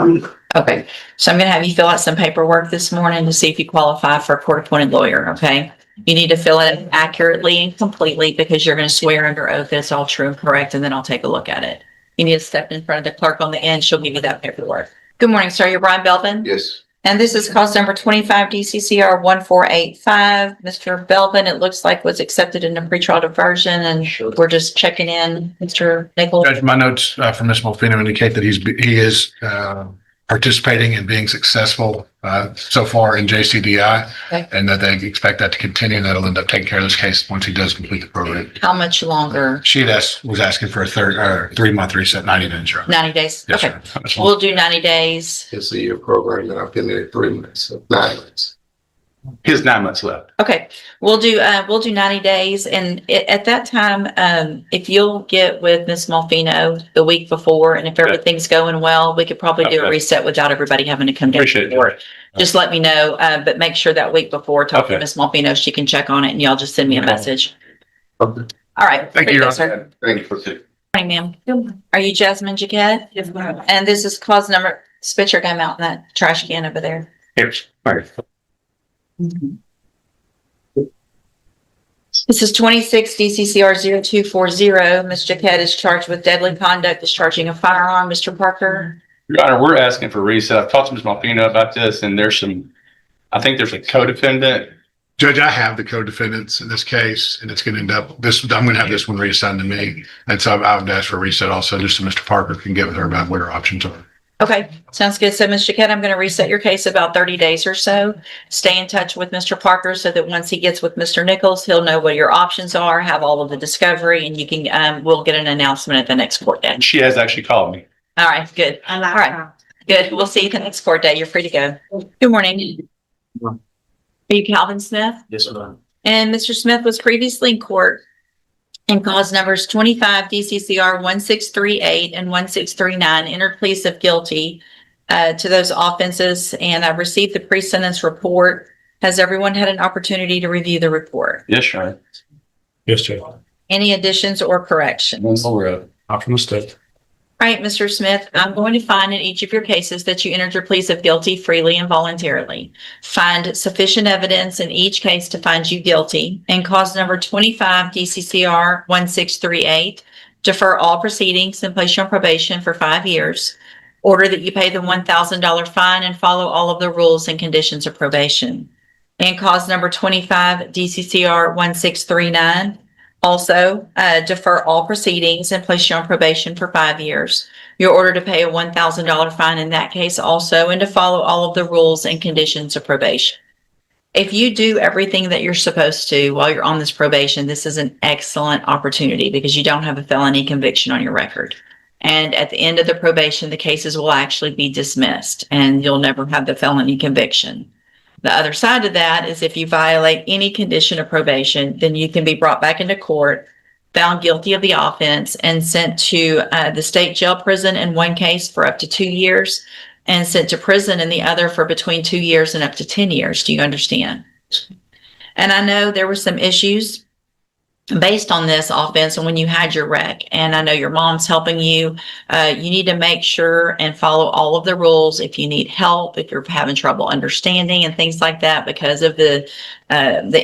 Okay. So I'm going to have you fill out some paperwork this morning to see if you qualify for a court-appointed lawyer, okay? You need to fill it accurately and completely because you're going to swear under oath that it's all true and correct, and then I'll take a look at it. You need to step in front of the clerk on the end. She'll give you that paperwork. Good morning, sir. You're Brian Belvin? Yes. And this is cause number 25 DCCR 1485. Mr. Belvin, it looks like was accepted in a pretrial diversion, and we're just checking in. Mr. Nichols? Judge, my notes from Ms. Molfino indicate that he is participating and being successful so far in JCDI, Okay. and that they expect that to continue, and that'll end up taking care of this case once he does complete the program. How much longer? She was asking for a 3-month reset, 90 days. 90 days? Yes, Okay. sir. We'll do 90 days. It's a year program, and I've been there 3 months, so 9 months. He has 9 months left. Okay, we'll do 90 days, and at that time, if you'll get with Ms. Malfino the week before, and if everything's going well, we could probably do a Okay. reset without everybody having to come down. Appreciate for it. Just let me know, but make sure that week before, talk to Okay. Ms. Malfino, she can check on it, and y'all just send me a message. Okay. All right. Thank you, Very Your good, sir. Thank you. Morning, ma'am. Are you Jasmine Jaquette? Yes, ma'am. And this is cause number, spit your gum out in that trash can over there. Here. All right. This is 26 DCCR 0240. Ms. Jaquette is charged with deadly conduct, discharging a firearm. Mr. Parker? Your Honor, we're asking for reset. I've talked to Ms. Malfino about this, and I think there's a co-defendant. Judge, I have the co-defendants in this case, and it's going to end up, I'm going to have this one reassigned to me. And so I would ask for a reset also, just so Mr. Parker can get with her about what her options are. Okay, sounds good. So, Ms. Jaquette, I'm going to reset your case about 30 days or so. Stay in touch with Mr. Parker so that once he gets with Mr. Nichols, he'll know what your options are, have all of the discovery, and you can, we'll get an announcement at the next court day. And she has actually called me. All right, good. I like All right. her. Good. We'll see you the next court day. You're free to go. Good morning. Are you Calvin Smith? Yes, ma'am. And Mr. Smith was previously in court in cause numbers 25 DCCR 1638 and 1639, entered pleas of guilty to those offenses, and I've received the pre-sentence report. Has everyone had an opportunity to review the report? Yes, Your Honor. Yes, Judge. Any additions or corrections? Not from the state. All right, Mr. Smith, I'm going to find in each of your cases that you entered your pleas of guilty freely and voluntarily. Find sufficient evidence in each case to find you guilty. In cause number 25 DCCR 1638, defer all proceedings and place you on probation for 5 years. Order that you pay the $1,000 fine and follow all of the rules and conditions of probation. In cause number 25 DCCR 1639, also, defer all proceedings and place you on probation for 5 years. You're ordered to pay a $1,000 fine in that case also, and to follow all of the rules and conditions of probation. If you do everything that you're supposed to while you're on this probation, this is an excellent opportunity because you don't have a felony conviction on your record. And at the end of the probation, the cases will actually be dismissed and you'll never have the felony conviction. The other side of that is if you violate any condition of probation, then you can be brought back into court, found guilty of the offense, and sent to the state jail prison in one case for up to 2 years, and sent to prison in the other for between 2 years and up to 10 years. Do you understand? And I know there were some issues based on this offense and when you had your wreck, and I know your mom's helping you. You need to make sure and follow all of the rules. If you need help, if you're having trouble understanding and things like that because of the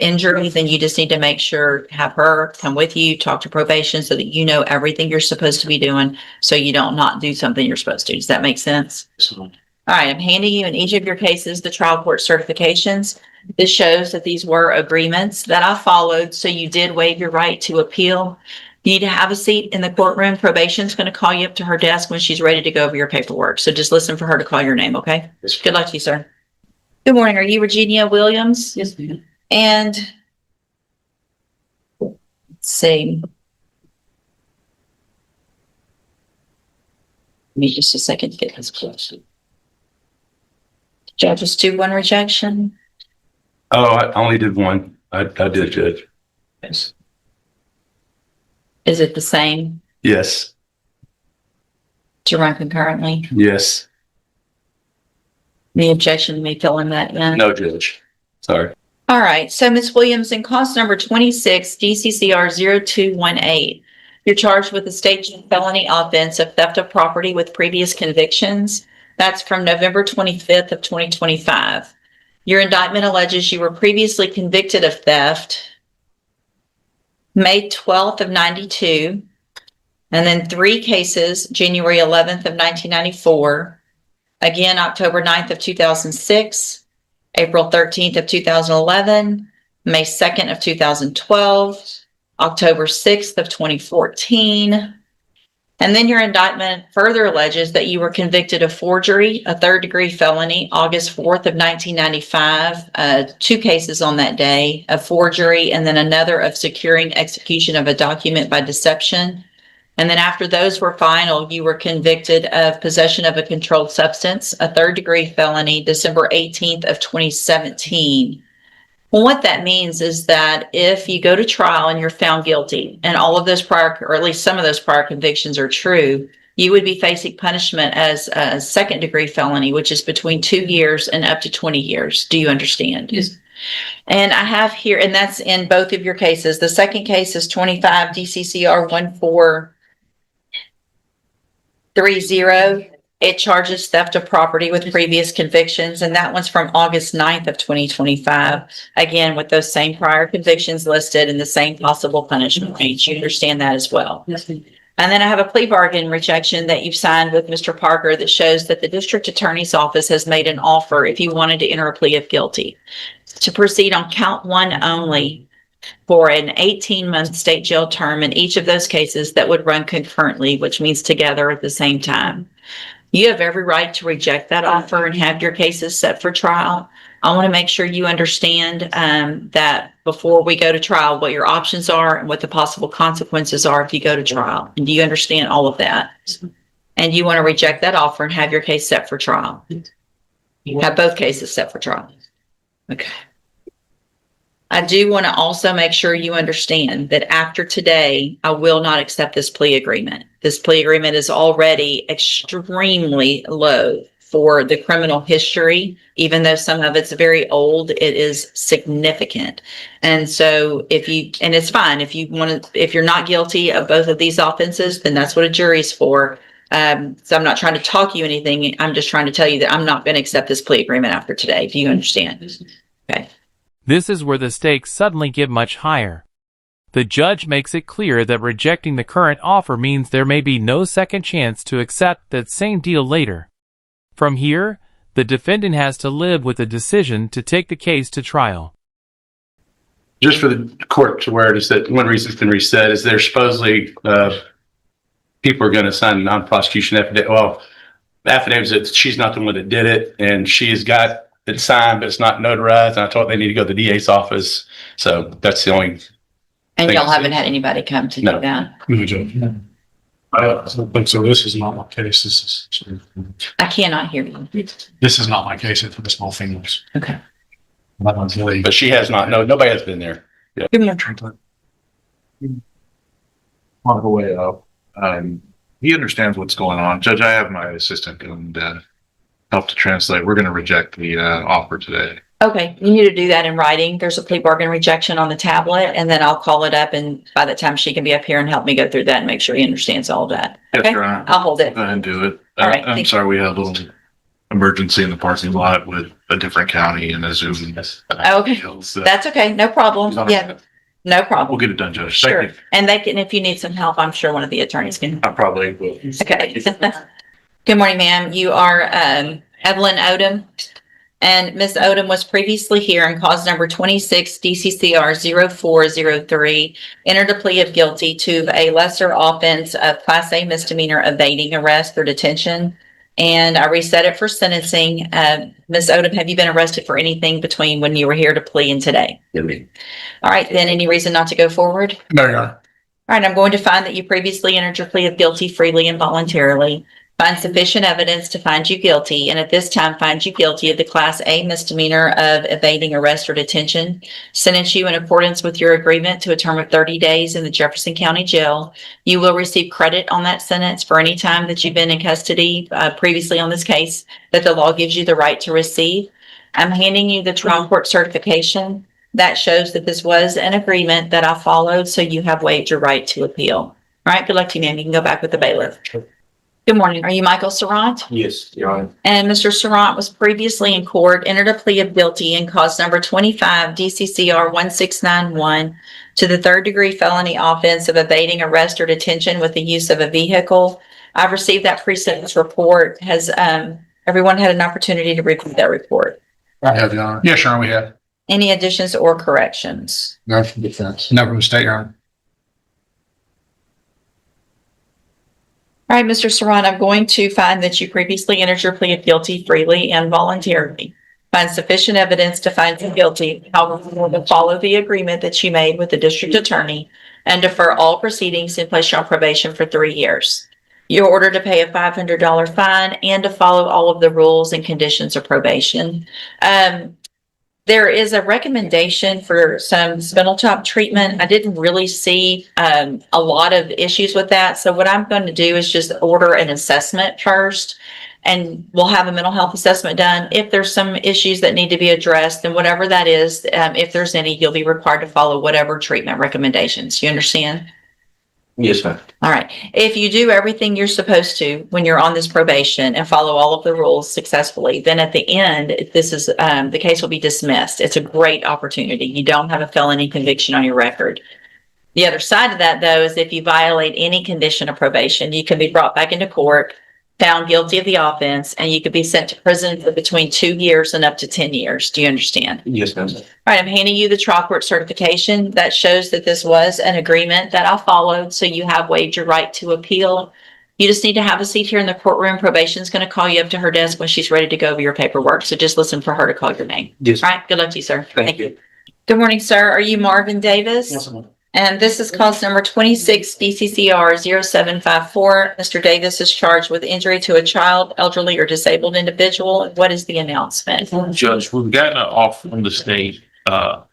injury, then you just need to make sure, have her come with you, talk to probation so that you know everything you're supposed to be doing so you don't not do something you're supposed to. Does that make sense? Yes, ma'am. All right, I'm handing you in each of your cases the trial court certifications. This shows that these were agreements that I followed, so you did waive your right to appeal. You need to have a seat in the courtroom. Probation's going to call you up to her desk when she's ready to go over your paperwork. So just listen for her to call your name, okay? Yes, Good luck to you, sir. Good morning. Are you Regina Williams? Yes, ma'am. And let's see. Give me just a second to get this close. Judges 2-1 rejection. Oh, I only did one. I did, Judge. Yes. Is it the same Yes. to run concurrently? Yes. The objection to me filling that in? No, Judge. Sorry. All right. So Ms. Williams, in cause number 26, DCCR 0218, you're charged with a state felony offense of theft of property with previous convictions. That's from November 25th of 2025. Your indictment alleges you were previously convicted of theft May 12th of 92, and then 3 cases, January 11th of 1994, again, October 9th of 2006, April 13th of 2011, May 2nd of 2012, October 6th of 2014, And then your indictment further alleges that you were convicted of forgery, a third-degree felony, August 4th of 1995, 2 cases on that day of forgery, and then another of securing execution of a document by deception. And then after those were final, you were convicted of possession of a controlled substance, a third-degree felony, December 18th of 2017. Well, what that means is that if you go to trial and you're found guilty and all of those prior, or at least some of those prior convictions are true, you would be facing punishment as a second degree felony, which is between 2 years and up to 20 years. Do you understand? Yes. And I have here, and that's in both of your cases. The second case is 25 DCCR 1430. It charges theft of property with previous convictions, and that one's from August 9th of 2025. Again, with those same prior convictions listed and the same possible punishment range. You understand that as well? Yes, ma'am. And then I have a plea bargain rejection that you've signed with Mr. Parker that shows that the district attorney's office has made an offer if you wanted to enter a plea of guilty to proceed on count 1 only for an 18-month state jail term in each of those cases that would run concurrently, which means together at the same time. You have every right to reject that offer and have your cases set for trial. I want to make sure you understand that before we go to trial, what your options are and what the possible consequences are if you go to trial. And do you understand all of that? And you want to reject that offer and have your case set for trial. You have both cases set for trial. Okay. I do want to also make sure you understand that after today, I will not accept this plea agreement. This plea agreement is already extremely low for the criminal history. Even though some of it's very old, it is significant. And so and it's fine if you're not guilty of both of these offenses, then that's what a jury's for. So I'm not trying to talk you anything. I'm just trying to tell you that I'm not going to accept this plea agreement after today. Do you understand? Okay. This is where the stakes suddenly get much higher. The judge makes it clear that rejecting the current offer means there may be no second chance to accept that same deal later. From here, the defendant has to live with the decision to take the case to trial. Just for the court to where it is that one reason it's been reset is there's supposedly people are going to sign a non-prosecution affidavit. Well, the affidavit that she's not the one that did it, and she has got it's signed, but it's not notarized. And I told they need to go to the DA's office. So that's the only. And y'all haven't had anybody come to do that? I don't think so. This is not my case. This I cannot hear you. is not my case. It's for the small fingers. Okay. But she has not. No, nobody has been there. Yeah. Give me a On her way up, he understands what's going on. Judge, I have my assistant and help to translate. We're going to reject the offer today. Okay, you need to do that in writing. There's a plea bargain rejection on the tablet, and then I'll call it up, and by the time she can be up here and help me go through that and make sure he understands all of that. Yes, Okay, Your Honor. I'll hold it. Go ahead and do it. All right, I'm thank sorry, we had a little emergency in the parking lot with a different county and a Zoom. Okay, that's okay, no problem. Yeah, no We'll problem. get it done, Judge. Sure, Thank you. and if you need some help, I'm sure one of the attorneys can. I probably will. Okay. Good morning, ma'am. You are Evelyn Odom. And Ms. Odom was previously here in cause number 26 DCCR 0403, entered a plea of guilty to a lesser offense of Class A misdemeanor evading arrest or detention. And I reset it for sentencing. Ms. Odom, have you been arrested for anything between when you were here to plea and today? Yeah, man. All right, then any reason not to go forward? No, Your Honor. All right, I'm going to find that you previously entered your plea of guilty freely and voluntarily. Find sufficient evidence to find you guilty, and at this time find you guilty of the Class A misdemeanor of evading arrest or detention. Sentence you in accordance with your agreement to a term of 30 days in the Jefferson County Jail. You will receive credit on that sentence for any time that you've been in custody previously on this case that the law gives you the right to receive. I'm handing you the trial court certification that shows that this was an agreement that I followed, so you have waived your right to appeal. All right, good luck to you, ma'am. You can go back with the bailiff. Good morning. Are you Michael Sarant? Yes, Your Honor. And Mr. Sarant was previously in court, entered a plea of guilty in cause number 25 DCCR 1691 to the third degree felony offense of evading arrest or detention with the use of a vehicle. I've received that pre-sentence report. Has everyone had an opportunity to review that report? I have, Your Honor. Yes, Your Honor, we have. Any additions or corrections? No from defense. No from the state, Your Honor. All right, Mr. Saran, I'm going to find that you previously entered your plea of guilty freely and voluntarily. Find sufficient evidence to find you guilty, however, you will follow the agreement that you made with the district attorney and defer all proceedings and place you on probation for 3 years. You're ordered to pay a $500 fine and to follow all of the rules and conditions of probation. There is a recommendation for some spinal tap treatment. I didn't really see a lot of issues with that. So what I'm going to do is just order an assessment first, and we'll have a mental health assessment done. If there's some issues that need to be addressed, then whatever that is, if there's any, you'll be required to follow whatever treatment recommendations. You understand? Yes, ma'am. All right. If you do everything you're supposed to when you're on this probation and follow all of the rules successfully, then at the end, the case will be dismissed. It's a great opportunity. You don't have a felony conviction on your record. The other side of that, though, is if you violate any condition of probation, you can be brought back into court, found guilty of the offense, and you could be sent to prison for between 2 years and up to 10 years. Do you understand? Yes, ma'am. All right, I'm handing you the trial court certification that shows that this was an agreement that I followed, so you have waived your right to appeal. You just need to have a seat here in the courtroom. Probation is going to call you up to her desk when she's ready to go over your paperwork, so just listen for her to call your name. Yes. All right, good luck to you, sir. Thank you. Good morning, sir. Are you Marvin Davis? Yes, ma'am. And this is cause number 26 DCCR 0754. Mr. Davis is charged with injury to a child, elderly, or disabled individual. What is the announcement? Judge, we've gotten an offer from the state that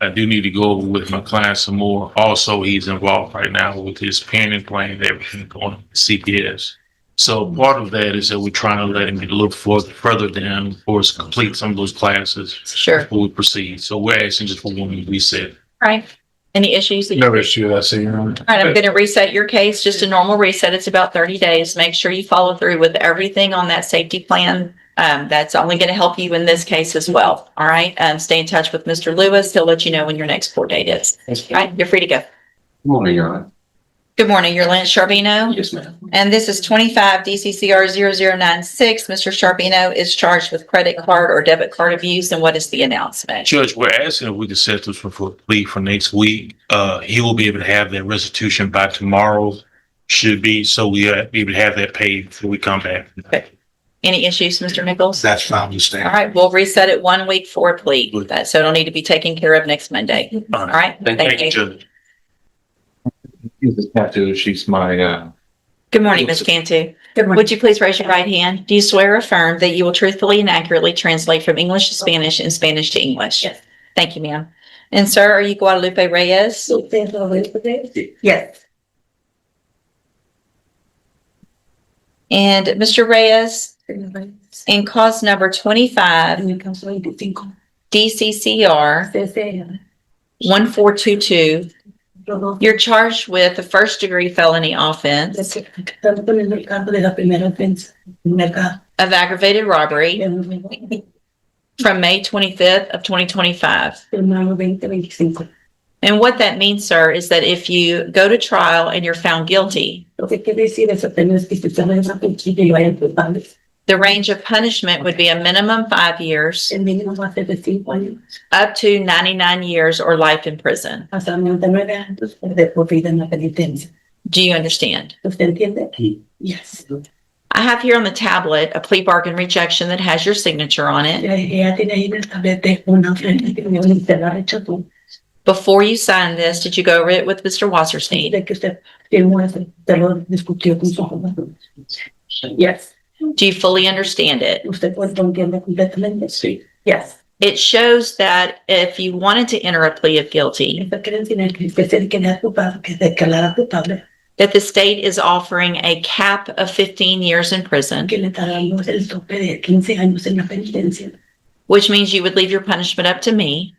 I do need to go over with my client some more. Also, he's involved right now with his parenting plan and everything going on with CPS. So part of that is that we're trying to let him get a little further down for us to complete some of those classes Sure. before we proceed. So we're asking just for one reset. All right. Any issues? that you- No issue, I see. Your Honor. All right, I'm going to reset your case, just a normal reset. It's about 30 days. Make sure you follow through with everything on that safety plan. That's only going to help you in this case as well. All right. Stay in touch with Mr. Lewis. He'll let you know when your next court date is. All right. You're free to go. Good morning, Your Honor. Good morning. You're Lance Charbino. Yes, ma'am. And this is 25 DCCR 0096. Mr. Charbino is charged with credit card or debit card abuse. And what is the announcement? Judge, we're asking if we could set this for a plea for next week. He will be able to have that restitution by tomorrow, should be, so we'll be able to have that paid before we come back. Okay. Any issues, Mr. Nichols? That's fine, you All stand. right, we'll reset it 1 week for a plea. So it'll need to be taken care of next Monday. All right, thank you. Judge. She's my, Good morning, Ms. Cantu. Good morning. Would you please raise your right hand? Do you swear or affirm that you will truthfully and accurately translate from English to Spanish and Spanish to English? Yes. Thank you, ma'am. And sir, are you Guadalupe Reyes? Yes. And Mr. Reyes, in cause number 25, DCCR 1422, you're charged with a first-degree felony offense of aggravated robbery from May 25th of 2025. And what that means, sir, is that if you go to trial and you're found guilty, the range of punishment would be a minimum 5 years up to 99 years or life in prison. Do you understand? Yes. I have here on the tablet a plea bargain rejection that has your signature on it. Before you sign this, did you go over it with Mr. Wasserstein? Yes. Do you fully understand it? Yes. It shows that if you wanted to enter a plea of guilty, that the state is offering a cap of 15 years in prison, which means you would leave your punishment up to me.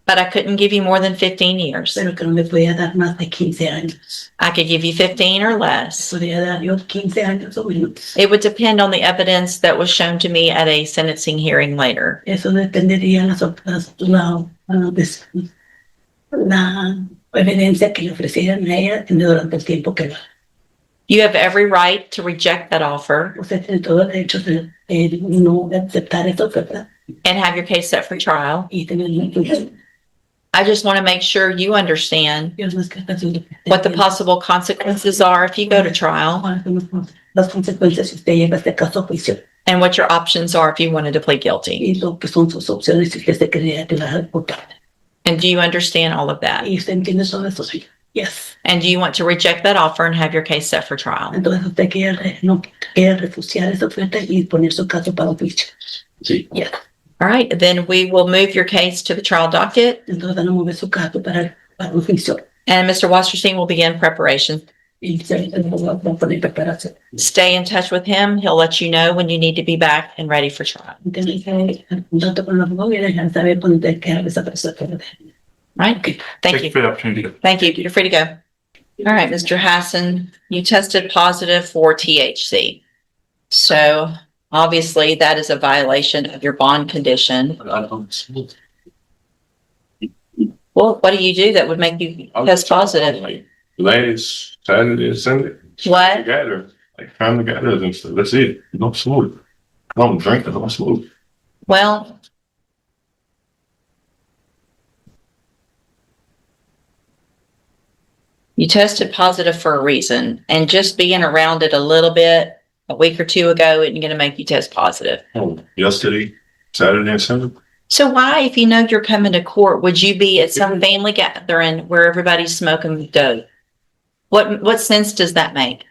But I couldn't give you more than 15 years. I could give you 15 or less. It would depend on the evidence that was shown to me at a sentencing hearing later. You have every right to reject that offer and have your case set for trial. I just want to make sure you understand what the possible consequences are if you go to trial Las consecuencias si usted lleva este caso a juicio and what your options are if you wanted to plead guilty. y lo que son sus opciones si usted se quería declarar culpable. And do you understand all of that? Y usted entiende todo eso, sí. Yes. And do you want to reject that offer and have your case set for trial? Entonces usted no quiere refusar esa oferta y poner su caso para el juicio. Sí. Yeah. All right, then we will move your case to the trial docket. Entonces van a mover su caso para el juicio. And Mr. Wasserstein will begin preparation. Y se va a poner preparación. Stay in touch with him. He'll let you know when you need to be back and ready for trial. Entonces, contacto con el abogado y dejar saber cuando te queda esa persona. Right? Okay. Thank you. For the opportunity. Thank you. You're free to go. All right, Mr. Hassan, you tested positive for THC. So obviously that is a violation of your bond condition. Well, what do you do that would make you test positive? Like last Saturday and Sunday. What? Together, like family gatherings and stuff. That's it. No smoke. I don't drink. I don't smoke. Well, you tested positive for a reason, and just being around it a little bit a week or two ago isn't going to make you test positive. Oh, yesterday, Saturday and Sunday. So why, if you know you're coming to court, would you be at some family gathering where everybody's smoking dope? What sense does that make?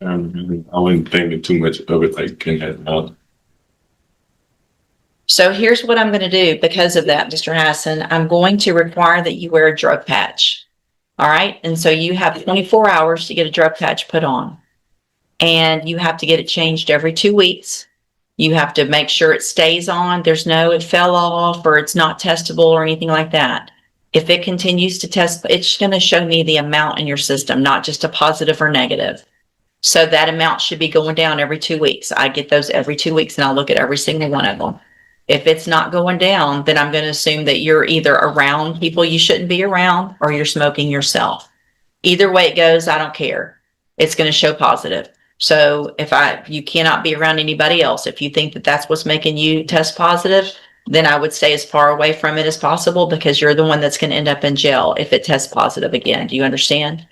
I wasn't thinking too much of it, like in that month. So here's what I'm going to do because of that, Mr. Hassan. I'm going to require that you wear a drug patch. All right. And so you have 24 hours to get a drug patch put on. And you have to get it changed every 2 weeks. You have to make sure it stays on. There's no, it fell off or it's not testable or anything like that. If it continues to test, it's going to show me the amount in your system, not just a positive or negative. So that amount should be going down every 2 weeks. I get those every 2 weeks and I'll look at every single one of them. If it's not going down, then I'm going to assume that you're either around people you shouldn't be around or you're smoking yourself. Either way it goes, I don't care. It's going to show positive. So if you cannot be around anybody else, if you think that that's what's making you test positive, then I would stay as far away from it as possible because you're the one that's going to end up in jail if it tests positive again. Do you understand?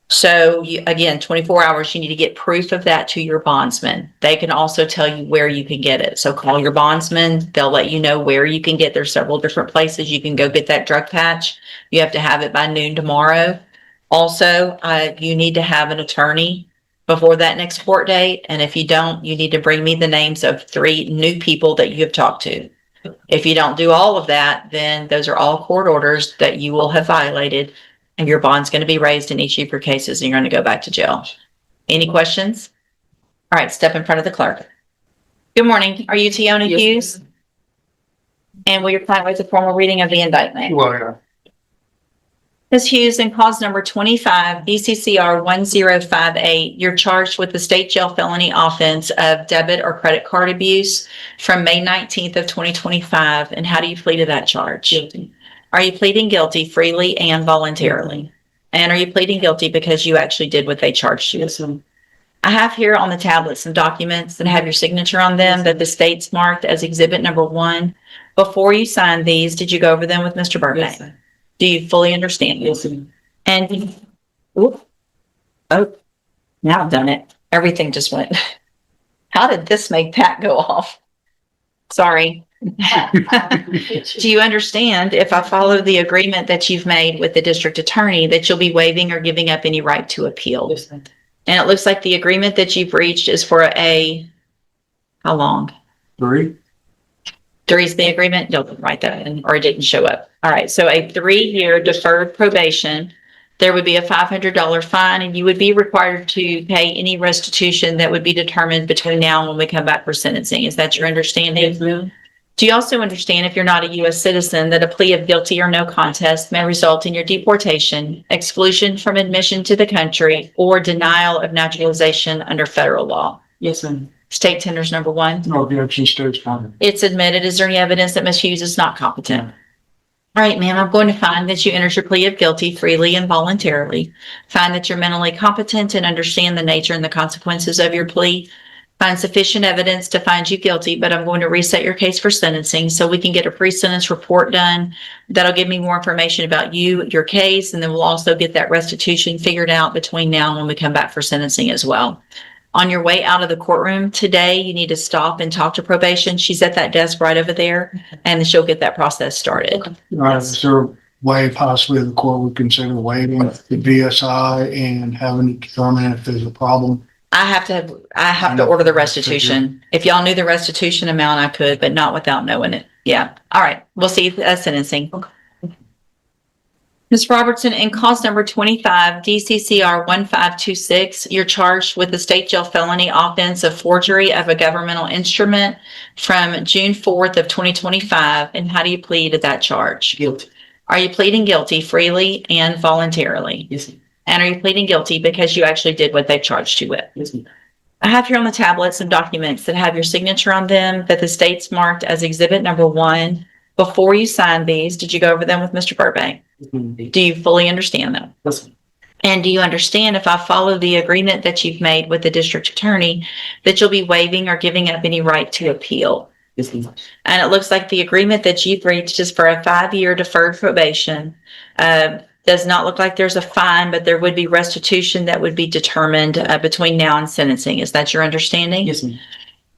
So again, 24 hours, you need to get proof of that to your bondsman. They can also tell you where you can get it. So call your bondsman. They'll let you know where you can get. There's several different places you can go get that drug patch. You have to have it by noon tomorrow. Also, you need to have an attorney before that next court date. And if you don't, you need to bring me the names of 3 new people that you have talked to. If you don't do all of that, then those are all court orders that you will have violated. And your bond's going to be raised in each of your cases and you're going to go back to jail. Any questions? All right, step in front of the clerk. Good morning. Are you Tiona Hughes? And will your client waive the formal reading of the indictment? Well, yeah. Ms. Hughes, in cause number 25, BCCR 1058, you're charged with the state jail felony offense of debit or credit card abuse from May 19th of 2025. And how do you plead to that charge? Guilty. Are you pleading guilty freely and voluntarily? And are you pleading guilty because you actually did what they charged you? Yes, ma'am. I have here on the tablet some documents that have your signature on them that the state's marked as exhibit number 1. Before you signed these, did you go over them with Mr. Burbank? Yes, sir. Do you fully understand? Yes, ma'am. And, oh, now I've done it. Everything just went. How did this make Pat go off? Sorry. Do you understand if I follow the agreement that you've made with the district attorney that you'll be waiving or giving up any right to appeal? Yes, ma'am. And it looks like the agreement that you've reached is for how long? 3. 3's the agreement? Don't write that in, or it didn't show up. All right. So a 3-year deferred probation, there would be a $500 fine and you would be required to pay any restitution that would be determined between now and when we come back for sentencing. Is that your understanding? Yes, ma'am. Do you also understand if you're not a U.S. citizen that a plea of guilty or no contest may result in your deportation, exclusion from admission to the country, or denial of naturalization under federal law? Yes, ma'am. State tenders number 1. No objection, state's fine. It's admitted. Is there any evidence that Ms. Hughes is not competent? No. All right, ma'am, I'm going to find that you entered your plea of guilty freely and voluntarily. Find that you're mentally competent and understand the nature and the consequences of your plea. Find sufficient evidence to find you guilty, but I'm going to reset your case for sentencing so we can get a pre-sentence report done. That'll give me more information about you, your case, and then we'll also get that restitution figured out between now and when we come back for sentencing as well. On your way out of the courtroom today, you need to stop and talk to probation. She's at that desk right over there, and she'll get that process started. Right, is there a way possibly the court would consider waiving the BSI and having to determine if there's a problem? I have to order the restitution. If y'all knew the restitution amount, I could, but not without knowing it. Yeah. All right. We'll see you at sentencing. Ms. Robertson, in cause number 25, DCCR 1526, you're charged with the state jail felony offense of forgery of a governmental instrument from June 4th of 2025. And how do you plead to that charge? Guilty. Are you pleading guilty freely and voluntarily? Yes, ma'am. And are you pleading guilty because you actually did what they charged you with? Yes, ma'am. I have here on the tablet some documents that have your signature on them that the state's marked as exhibit number 1. Before you signed these, did you go over them with Mr. Burbank? Do you fully understand them? Yes, ma'am. And do you understand if I follow the agreement that you've made with the district attorney that you'll be waiving or giving up any right to appeal? Yes, ma'am. And it looks like the agreement that you've reached is for a 5-year deferred probation. Does not look like there's a fine, but there would be restitution that would be determined between now and sentencing. Is that your understanding? Yes, ma'am.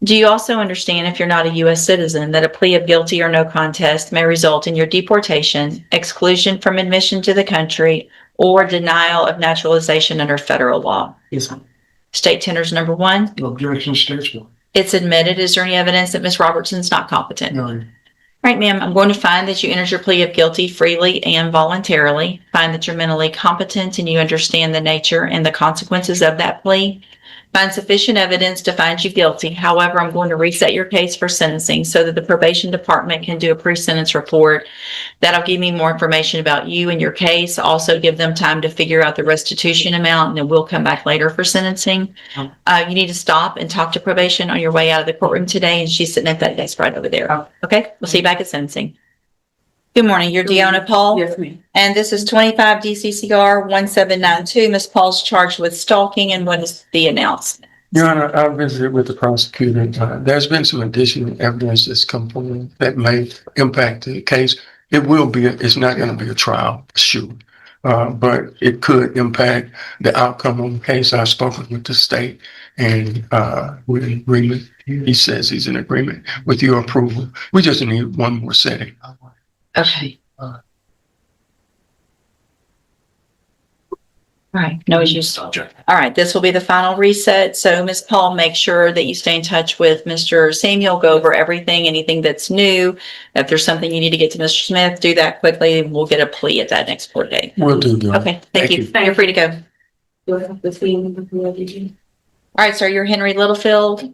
Do you also understand, if you're not a U.S. citizen, that a plea of guilty or no contest may result in your deportation, exclusion from admission to the country, or denial of naturalization under federal law? Yes, ma'am. State tenders number 1. No objection, state's one. It's admitted. Is there any evidence that Ms. Robertson's not competent? No. All right, ma'am, I'm going to find that you entered your plea of guilty freely and voluntarily. Find that you're mentally competent and you understand the nature and the consequences of that plea. Find sufficient evidence to find you guilty. However, I'm going to reset your case for sentencing so that the probation department can do a pre-sentence report. That'll give me more information about you and your case. Also give them time to figure out the restitution amount, and then we'll come back later for sentencing. You need to stop and talk to probation on your way out of the courtroom today, and she's sitting at that desk right over there. Okay, we'll see you back at sentencing. Good morning, you're Deanna Paul? Yes, ma'am. And this is 25 DCCR 1792. Ms. Paul's charged with stalking, and what is the announcement? Your Honor, I visited with the prosecutor. There's been some additional evidence that's come forward that may impact the case. It's not going to be a trial, sure. But it could impact the outcome of the case. I've spoken with the state and we're in agreement. He says he's in agreement with your approval. We just need one more setting. Okay. All right, no issues. All right, this will be the final reset. So Ms. Paul, make sure that you stay in touch with Mr. Samuel, go over everything, anything that's new. If there's something you need to get to Mr. Smith, do that quickly, and we'll get a plea at that next court date. Will do, Your Honor. Okay, thank you. You're free to go. Do I have to see anything? All right, sir, you're Henry Littlefield.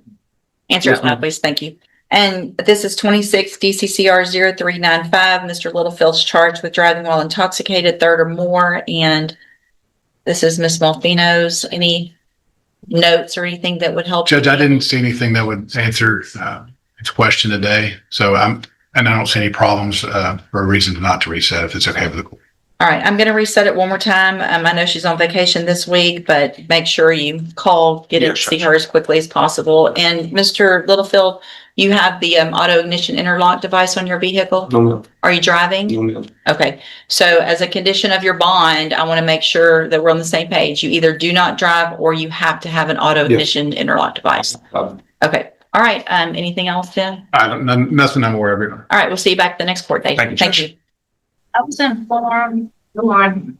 Answer Yes, us now, ma'am. please. Thank you. And this is 26 DCCR 0395. Mr. Littlefield's charged with driving while intoxicated, third or more. And this is Ms. Malfino's. Any notes or anything that would help? Judge, I didn't see anything that would answer its question today. So I don't see any problems for a reason not to reset if it's okay with the court. All right, I'm going to reset it one more time. I know she's on vacation this week, but make sure you call, get it, see her as quickly as possible. And Mr. Littlefield, you have the auto ignition interlock device on your vehicle? No, ma'am. Are you driving? No, ma'am. Okay, so as a condition of your bond, I want to make sure that we're on the same page. You either do not drive or you have to have an auto ignition interlock device. Okay, all right. Anything else, then? Nothing I'm aware of. Your Honor. All right, we'll see you back at the next court date. Thank you, Thank Judge. you. I was informed. Good morning.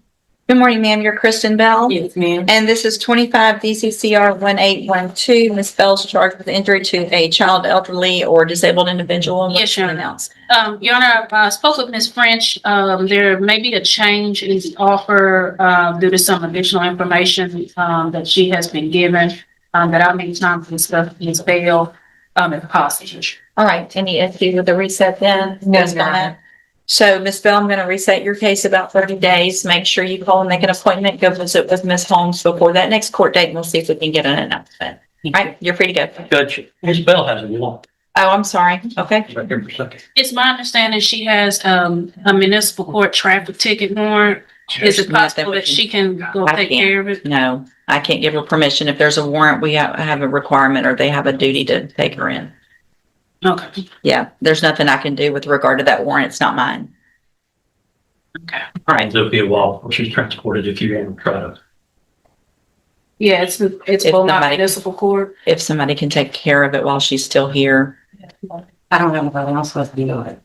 Good morning, ma'am. You're Kristen Bell. Yes, ma'am. And this is 25 DCCR 1812. Ms. Bell's charged with injury to a child, elderly, or disabled individual. Yes, Your Honor. Announced. Your Honor, I spoke with Ms. French. There may be a change in the offer due to some additional information that she has been given that I may time to discuss Ms. Bell if possible. All right. Any issue with the reset then? Ms. Bell? So, Ms. Bell, I'm going to reset your case about 30 days. Make sure you call and make an appointment. Go visit with Ms. Holmes before that next court date, and we'll see if we can get an announcement. All right, you're free to go. Judge, Ms. Bell has a warrant. Oh, I'm sorry. Okay. It's my understanding she has a municipal court traffic ticket warrant Is it possible that she can go I take can't. care of it? No, I can't give her permission. If there's a warrant, we have a requirement or they have a duty to take her in. Okay. Yeah, there's nothing I can do with regard to that warrant. It's not mine. Okay. All right, there'll be a while before she's transported if you want to try to. Yeah, it's If Beaumont somebody- Municipal Court. If somebody can take care of it while she's still here. I don't have nobody else supposed to be on it.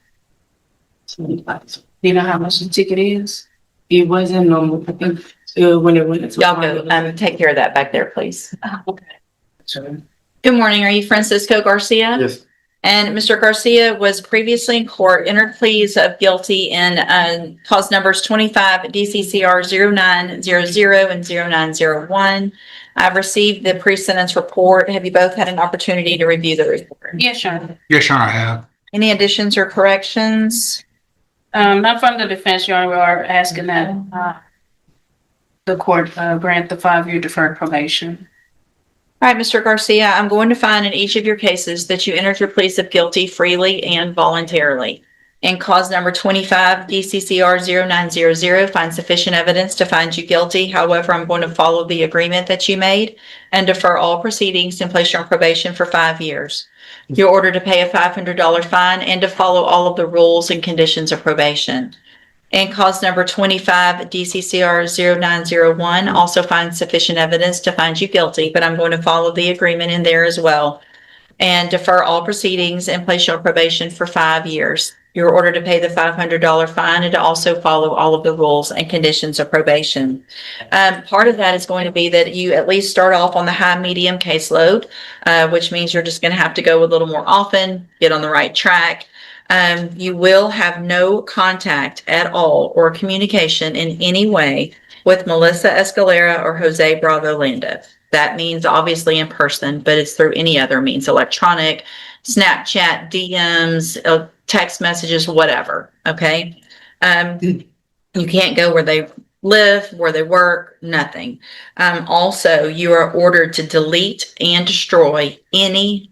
Do you know how much the ticket is? It wasn't no, I think, when it went into. Y'all go, take care of that back there, please. Okay. Good morning. Are you Francisco Garcia? Yes. And Mr. Garcia was previously in court, entered pleas of guilty in cause numbers 25 DCCR 0900 and 0901. I've received the pre-sentence report. Have you both had an opportunity to review the report? Yes, sure. Yes, Your Honor, I have. Any additions or corrections? Not from the defense, Your Honor. We are asking that, the court, grant the 5-year deferred probation. All right, Mr. Garcia, I'm going to find in each of your cases that you entered your pleas of guilty freely and voluntarily. In cause number 25 DCCR 0900, find sufficient evidence to find you guilty. However, I'm going to follow the agreement that you made and defer all proceedings and place you on probation for 5 years. You're ordered to pay a $500 fine and to follow all of the rules and conditions of probation. In cause number 25 DCCR 0901, also find sufficient evidence to find you guilty, but I'm going to follow the agreement in there as well and defer all proceedings and place you on probation for 5 years. You're ordered to pay the $500 fine and to also follow all of the rules and conditions of probation. Part of that is going to be that you at least start off on the high medium caseload, which means you're just going to have to go a little more often, get on the right track. You will have no contact at all or communication in any way with Melissa Escalera or Jose Bravo Landa. That means obviously in person, but it's through any other means, electronic, Snapchat, DMs, text messages, whatever. Okay. You can't go where they live, where they work, nothing. Also, you are ordered to delete and destroy any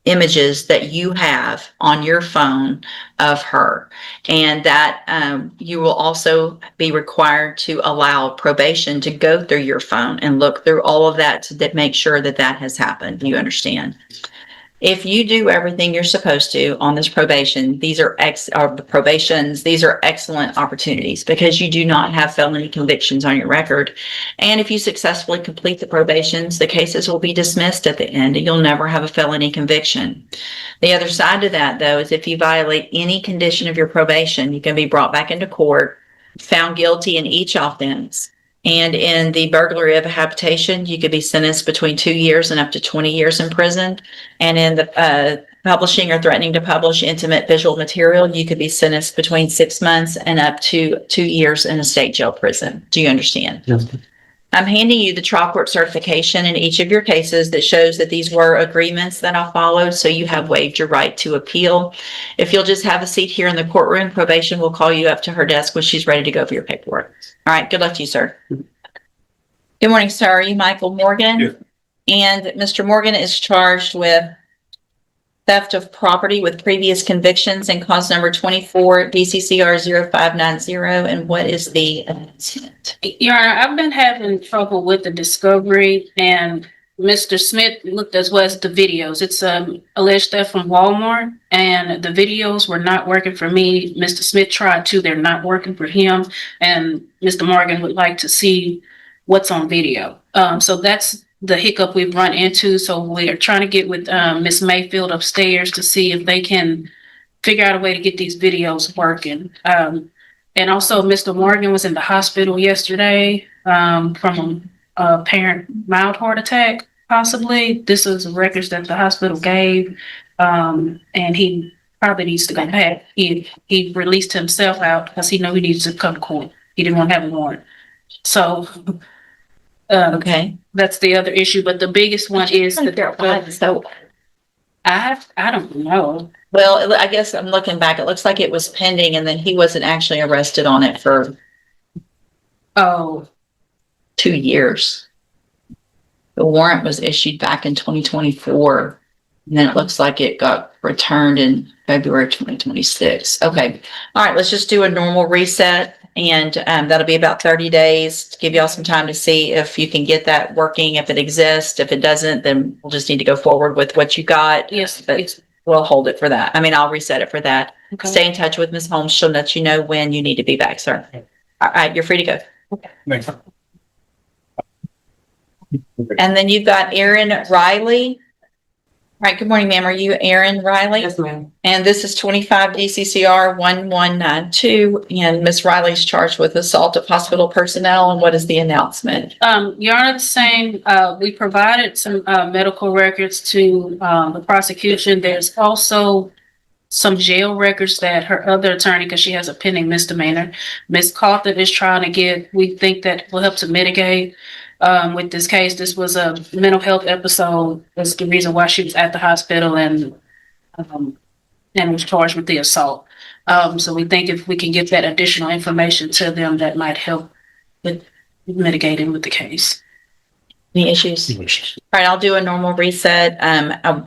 images that you have on your phone of her, and that you will also be required to allow probation to go through your phone and look through all of that to make sure that that has happened. You understand? If you do everything you're supposed to on this probation, these are probations. These are excellent opportunities because you do not have felony convictions on your record. And if you successfully complete the probations, the cases will be dismissed at the end and you'll never have a felony conviction. The other side to that, though, is if you violate any condition of your probation, you can be brought back into court, found guilty in each offense. And in the burglary of a habitation, you could be sentenced between 2 years and up to 20 years in prison. And in the publishing or threatening to publish intimate visual material, you could be sentenced between 6 months and up to 2 years in a state jail prison. Do you understand? Yes. I'm handing you the trial court certification in each of your cases that shows that these were agreements that I followed, so you have waived your right to appeal. If you'll just have a seat here in the courtroom, probation will call you up to her desk when she's ready to go for your paperwork. All right, good luck to you, sir. Good morning, sir. Are you Michael Morgan? Yes. And Mr. Morgan is charged with theft of property with previous convictions and cause number 24 DCCR 0590. And what is the intent? Your Honor, I've been having trouble with the discovery, and Mr. Smith looked as well as the videos. It's alleged theft from Walmart, and the videos were not working for me. Mr. Smith tried to, they're not working for him, and Mr. Morgan would like to see what's on video. So that's the hiccup we've run into. So we're trying to get with Miss Mayfield upstairs to see if they can figure out a way to get these videos working. And also Mr. Morgan was in the hospital yesterday from a apparent mild heart attack, possibly. This is records that the hospital gave. And he probably needs to go back. He released himself out because he knew he needs to come to court. He didn't want to have a warrant. So Okay. that's the other issue. But the biggest one is that So, I don't know. well, I guess I'm looking back. It looks like it was pending and then he wasn't actually arrested on it for Oh, 2 years. The warrant was issued back in 2024. And then it looks like it got returned in February 2026. Okay. All right. Let's just do a normal reset. And that'll be about 30 days to give y'all some time to see if you can get that working, if it exists. If it doesn't, then we'll just need to go forward with what you got. Yes, But we'll hold it for that. I mean, I'll reset it for that. Okay. Stay in touch with Ms. Holmes. She'll let you know when you need to be back, sir. All right, you're free to go. Thanks. And then you've got Erin Riley. All right, good morning, ma'am. Are you Erin Riley? Yes, ma'am. And this is 25 DCCR 1192. And Ms. Riley's charged with assault of hospital personnel. And what is the announcement? Your Honor, the same, we provided some, medical records to, the prosecution. There's also some jail records that her other attorney, because she has a pending misdemeanor, Ms. Cawthon is trying to get. We think that will help to mitigate. With this case, this was a mental health episode. That's the reason why she was at the hospital and was charged with the assault. So we think if we can get that additional information to them, that might help with mitigating with the case. Any issues? All right, I'll do a normal reset. I'll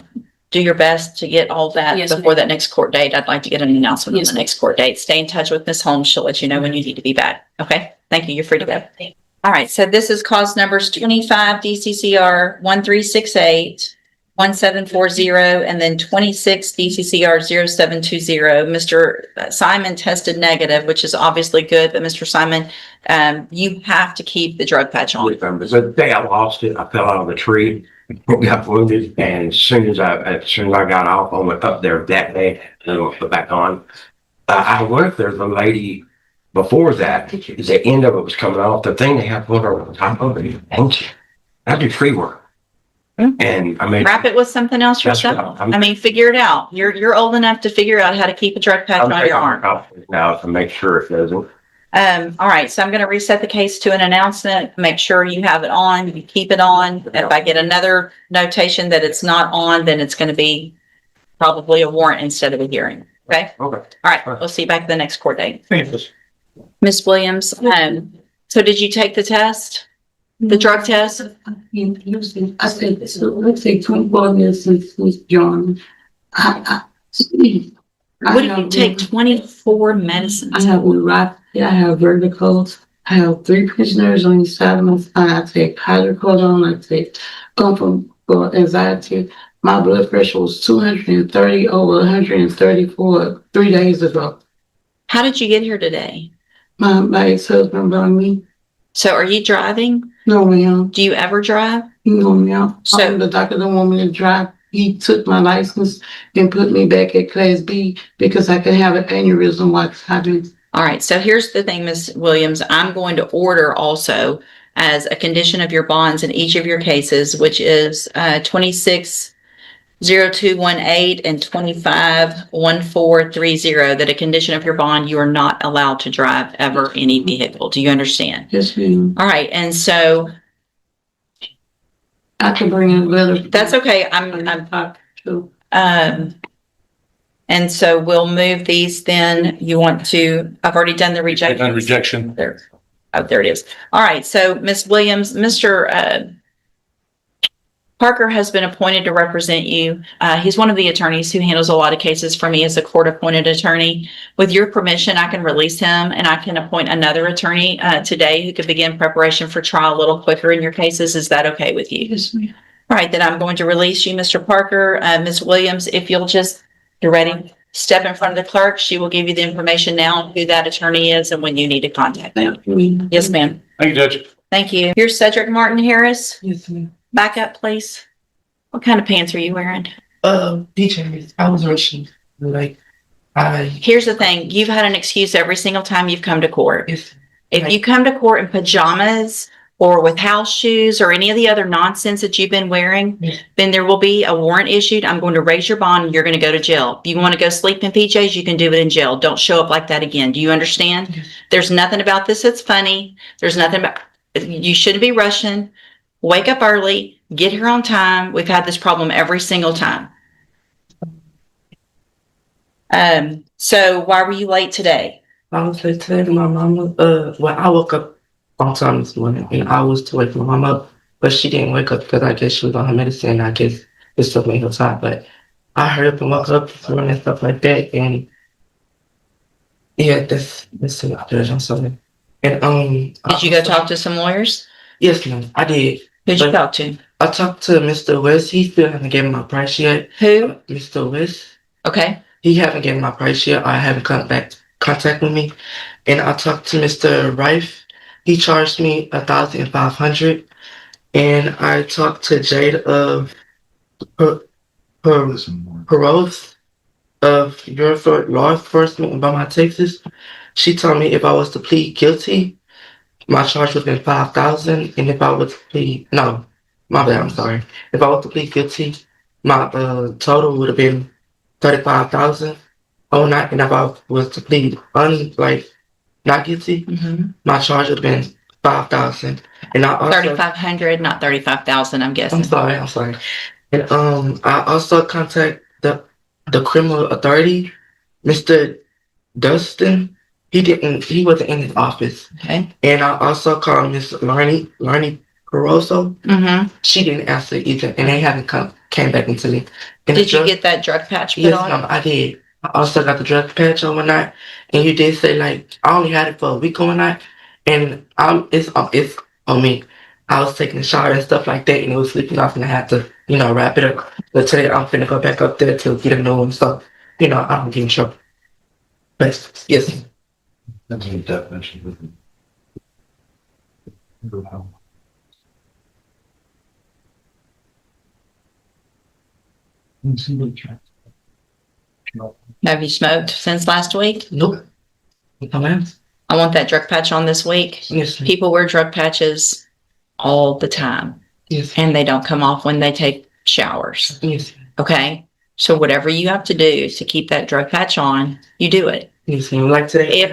do your best to get all that Yes, before ma'am. that next court date. I'd like to get an announcement Yes, on the next court date. Stay in touch with Ms. Holmes. She'll let you know when you need to be back. Okay? Thank you. You're free to go. All right, so this is cause numbers 25 DCCR 1368, 1740, and then 26 DCCR 0720. Mr. Simon tested negative, which is obviously good, but Mr. Simon, you have to keep the drug patch on. The day I lost it, I fell out of a tree, got wounded, and as soon as I got off, I went up there that day and put back on. I wonder if there's a lady before that, the end of it was coming off. The thing they have put on top of it, ancient. I do tree work, and I mean, Wrap it with something else That's yourself. what I mean, figure it out. You're old enough to figure out how to keep a drug patch I'm on taking your arm. my coffee now to make sure it doesn't. All right, so I'm going to reset the case to an announcement. Make sure you have it on, you keep it on. If I get another notation that it's not on, then it's going to be probably a warrant instead of a hearing. Okay? Okay. All right, we'll see you back at the next court date. Thanks. Ms. Williams, so did you take the test? The drug test? I said, so let's say 24 minutes since John. What did you take? 24 medicines? I have neuropathy, I have verticals, I have 3 prisoners on each side of my spine. I take hydrocodone, I take for anxiety. My blood pressure was 230 over 134 3 days ago. How did you get here today? My ex-husband brought me. So are you driving? No, ma'am. Do you ever drive? No, ma'am. So The doctor don't want me to drive. He took my license and put me back at Class B because I could have an aneurysm while driving. all right, so here's the thing, Ms. Williams, I'm going to order also as a condition of your bonds in each of your cases, which is 260218 and 251430, that a condition of your bond, you are not allowed to drive ever any vehicle. Do you understand? Yes, ma'am. All right, and so I can bring in a letter. that's okay. And so we'll move these then. You want to, I've already done the rejection. Done rejection. There. Oh, there it is. All right. So Ms. Williams, Mr. Parker has been appointed to represent you. He's one of the attorneys who handles a lot of cases for me as a court-appointed attorney. With your permission, I can release him and I can appoint another attorney today who could begin preparation for trial a little quicker in your cases. Is that okay with you? Yes, ma'am. All right, then I'm going to release you, Mr. Parker. Ms. Williams, if you'll just, you're ready, step in front of the clerk. She will give you the information now on who that attorney is and when you need to contact them. Thank you. Yes, ma'am. Thank you, Judge. Thank you. Here's Cedric Martin Harris. Yes, ma'am. Back up, please. What kind of pants are you wearing? DJs, I was rushing. Here's the thing. You've had an excuse every single time you've come to court. Yes. If you come to court in pajamas or with house shoes or any of the other nonsense that you've been wearing, then there will be a warrant issued. I'm going to raise your bond and you're going to go to jail. If you want to go sleep in PJs, you can do it in jail. Don't show up like that again. Do you understand? Yes. There's nothing about this that's funny. There's nothing about, you shouldn't be rushing. Wake up early, get here on time. We've had this problem every single time. So why were you late today? I was late today to my mama. I woke up on time this morning and I was to wake my mom up, but she didn't wake up because I guess she was on her medicine. I guess it still made her tired, but I hurried up and woke up this morning and stuff like that. And Yeah, that's it, Judge. I'm sorry. And Did you go talk to some lawyers? Yes, ma'am. I did. Who'd you But talk to? I talked to Mr. West. He still haven't given my price yet. Who? Mr. West. Okay. He haven't given my price yet. I haven't come back contact with me. And I talked to Mr. Rife. He charged me 1,500. And I talked to Jade of Peros of your law enforcement in Beaumont, Texas. She told me if I was to plead guilty, my charge would have been 5,000, and if I was to plead, no, my bad, I'm sorry. If I was to plead guilty, my total would have been 35,000. Oh, not, and if I was to plead not guilty, my charge would have been 5,000. And I also 3,500, not 35,000, I'm guessing. I'm sorry. And I also contact the criminal authority, Mr. Dustin. He wasn't in his office. Okay. And I also called Miss Larnie Caruso. She didn't answer either, and they haven't came back into me. And Did you get that drug patch put Yes, on? ma'am, I did. I also got the drug patch overnight, and you did say I only had it for a week overnight, and it's on me. I was taking a shower and stuff like that, and it was sleeping off, and I had to wrap it up. But today I'm finna go back up there to get a new one, so I don't get in trouble. But yes. That's a definition. Have you smoked since last week? Nope. I want that drug patch on this week. Yes. People wear drug patches all the time. Yes. And they don't come off when they take showers. Yes. Okay. So whatever you have to do to keep that drug patch on, you do it. Yes, ma'am. Like today,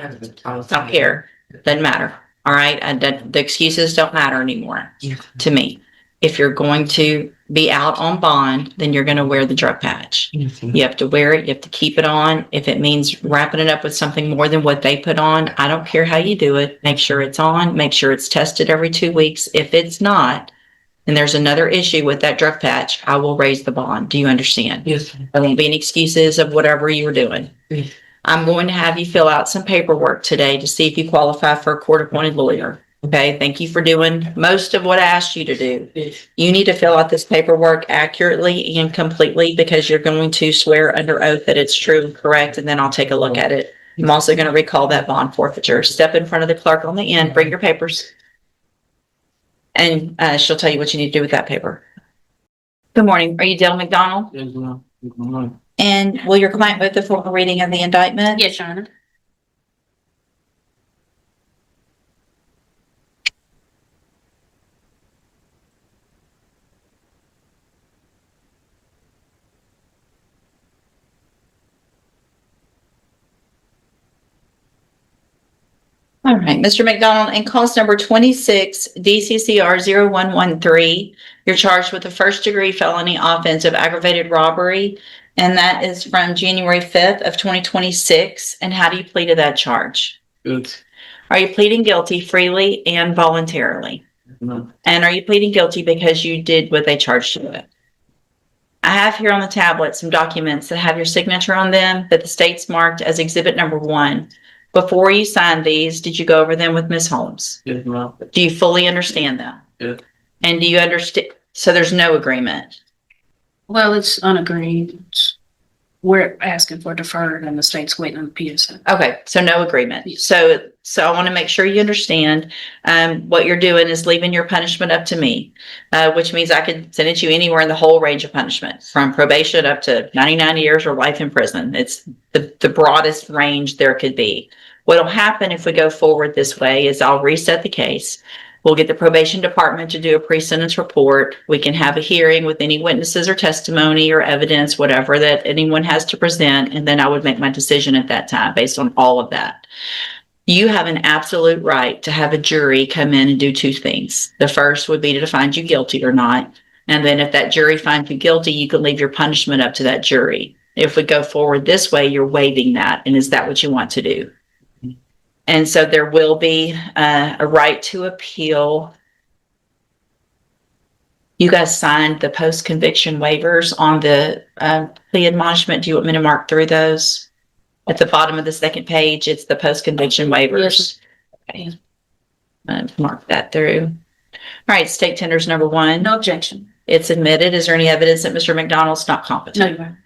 I don't care. Doesn't matter. All right. The excuses don't matter anymore to me. If you're going to be out on bond, then you're going to wear the drug patch. You have to wear it. You have to keep it on. If it means wrapping it up with something more than what they put on, I don't care how you do it. Make sure it's on. Make sure it's tested every 2 weeks. If it's not, and there's another issue with that drug patch, I will raise the bond. Do you understand? Yes. There won't be any excuses of whatever you were doing. Yes. I'm going to have you fill out some paperwork today to see if you qualify for a court-appointed lawyer. Okay, thank you for doing most of what I asked you to do. You need to fill out this paperwork accurately and completely because you're going to swear under oath that it's true and correct, and then I'll take a look at it. I'm also going to recall that bond forfeiture. Step in front of the clerk on the end, bring your papers, and she'll tell you what you need to do with that paper. Good morning. Are you Dale McDonald? Yes, ma'am. Good morning. And will your client move the formal reading of the indictment? Yes, Your Honor. All right, Mr. McDonald, in cause number 26 DCCR 0113, you're charged with a first-degree felony offense of aggravated robbery, and that is from January 5th of 2026. And how do you plead to that charge? Good. Are you pleading guilty freely and voluntarily? No. And are you pleading guilty because you did what they charged you with? I have here on the tablet some documents that have your signature on them that the state's marked as exhibit number 1. Before you signed these, did you go over them with Ms. Holmes? Yes, ma'am. Do you fully understand them? Yes. And do you understand? So there's no agreement. Well, it's unagreed. We're asking for deferred and the state's waiting on the PSA. Okay, so no agreement. So I want to make sure you understand what you're doing is leaving your punishment up to me, which means I could sentence you anywhere in the whole range of punishment, from probation up to 99 years or life in prison. It's the broadest range there could be. What'll happen if we go forward this way is I'll reset the case. We'll get the probation department to do a pre-sentence report. We can have a hearing with any witnesses or testimony or evidence, whatever that anyone has to present, and then I would make my decision at that time based on all of that. You have an absolute right to have a jury come in and do 2 things. The first would be to find you guilty or not. And then if that jury finds you guilty, you can leave your punishment up to that jury. If we go forward this way, you're waiving that. And is that what you want to do? And so there will be a right to appeal. You guys signed the post-conviction waivers on the plea admonishment. Do you want me to mark through those? At the bottom of the second page, it's the post-conviction waivers. Okay. Mark that through. All right, state tenders number 1. No objection. It's admitted. Is there any evidence that Mr. McDonald's not competent? No, Your Honor.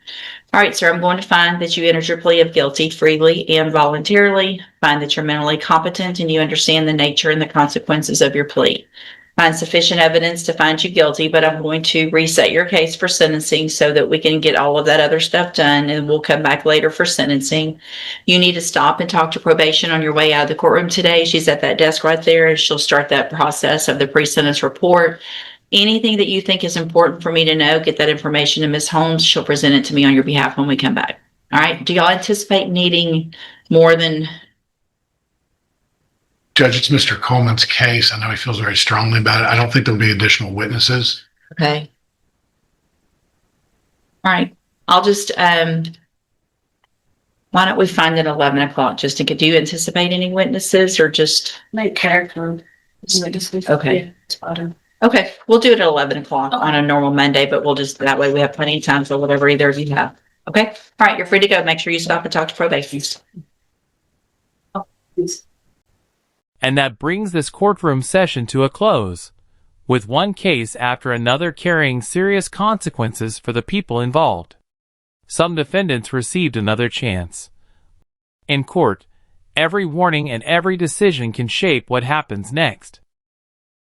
All right, sir, I'm going to find that you entered your plea of guilty freely and voluntarily. Find that you're mentally competent and you understand the nature and the consequences of your plea. Find sufficient evidence to find you guilty, but I'm going to reset your case for sentencing so that we can get all of that other stuff done, and we'll come back later for sentencing. You need to stop and talk to probation on your way out of the courtroom today. She's at that desk right there, and she'll start that process of the pre-sentence report. Anything that you think is important for me to know, get that information to Ms. Holmes. She'll present it to me on your behalf when we come back. All right. Do y'all anticipate needing more than... Judge, it's Mr. Coleman's case. I know he feels very strongly about it. I don't think there'll be additional witnesses. Okay. All right. I'll just, why don't we find it 11 o'clock just to get, do you anticipate any witnesses or just? Make character. Okay. Yeah, it's better. Okay, we'll do it at 11 o'clock on a normal Monday, but we'll just, that way we have plenty of time for whatever either of you have. Okay, all right, you're free to go. Make sure you stop and talk to probation. And that brings this courtroom session to a close, with one case after another carrying serious consequences for the people involved. Some defendants received another chance. In court, every warning and every decision can shape what happens next.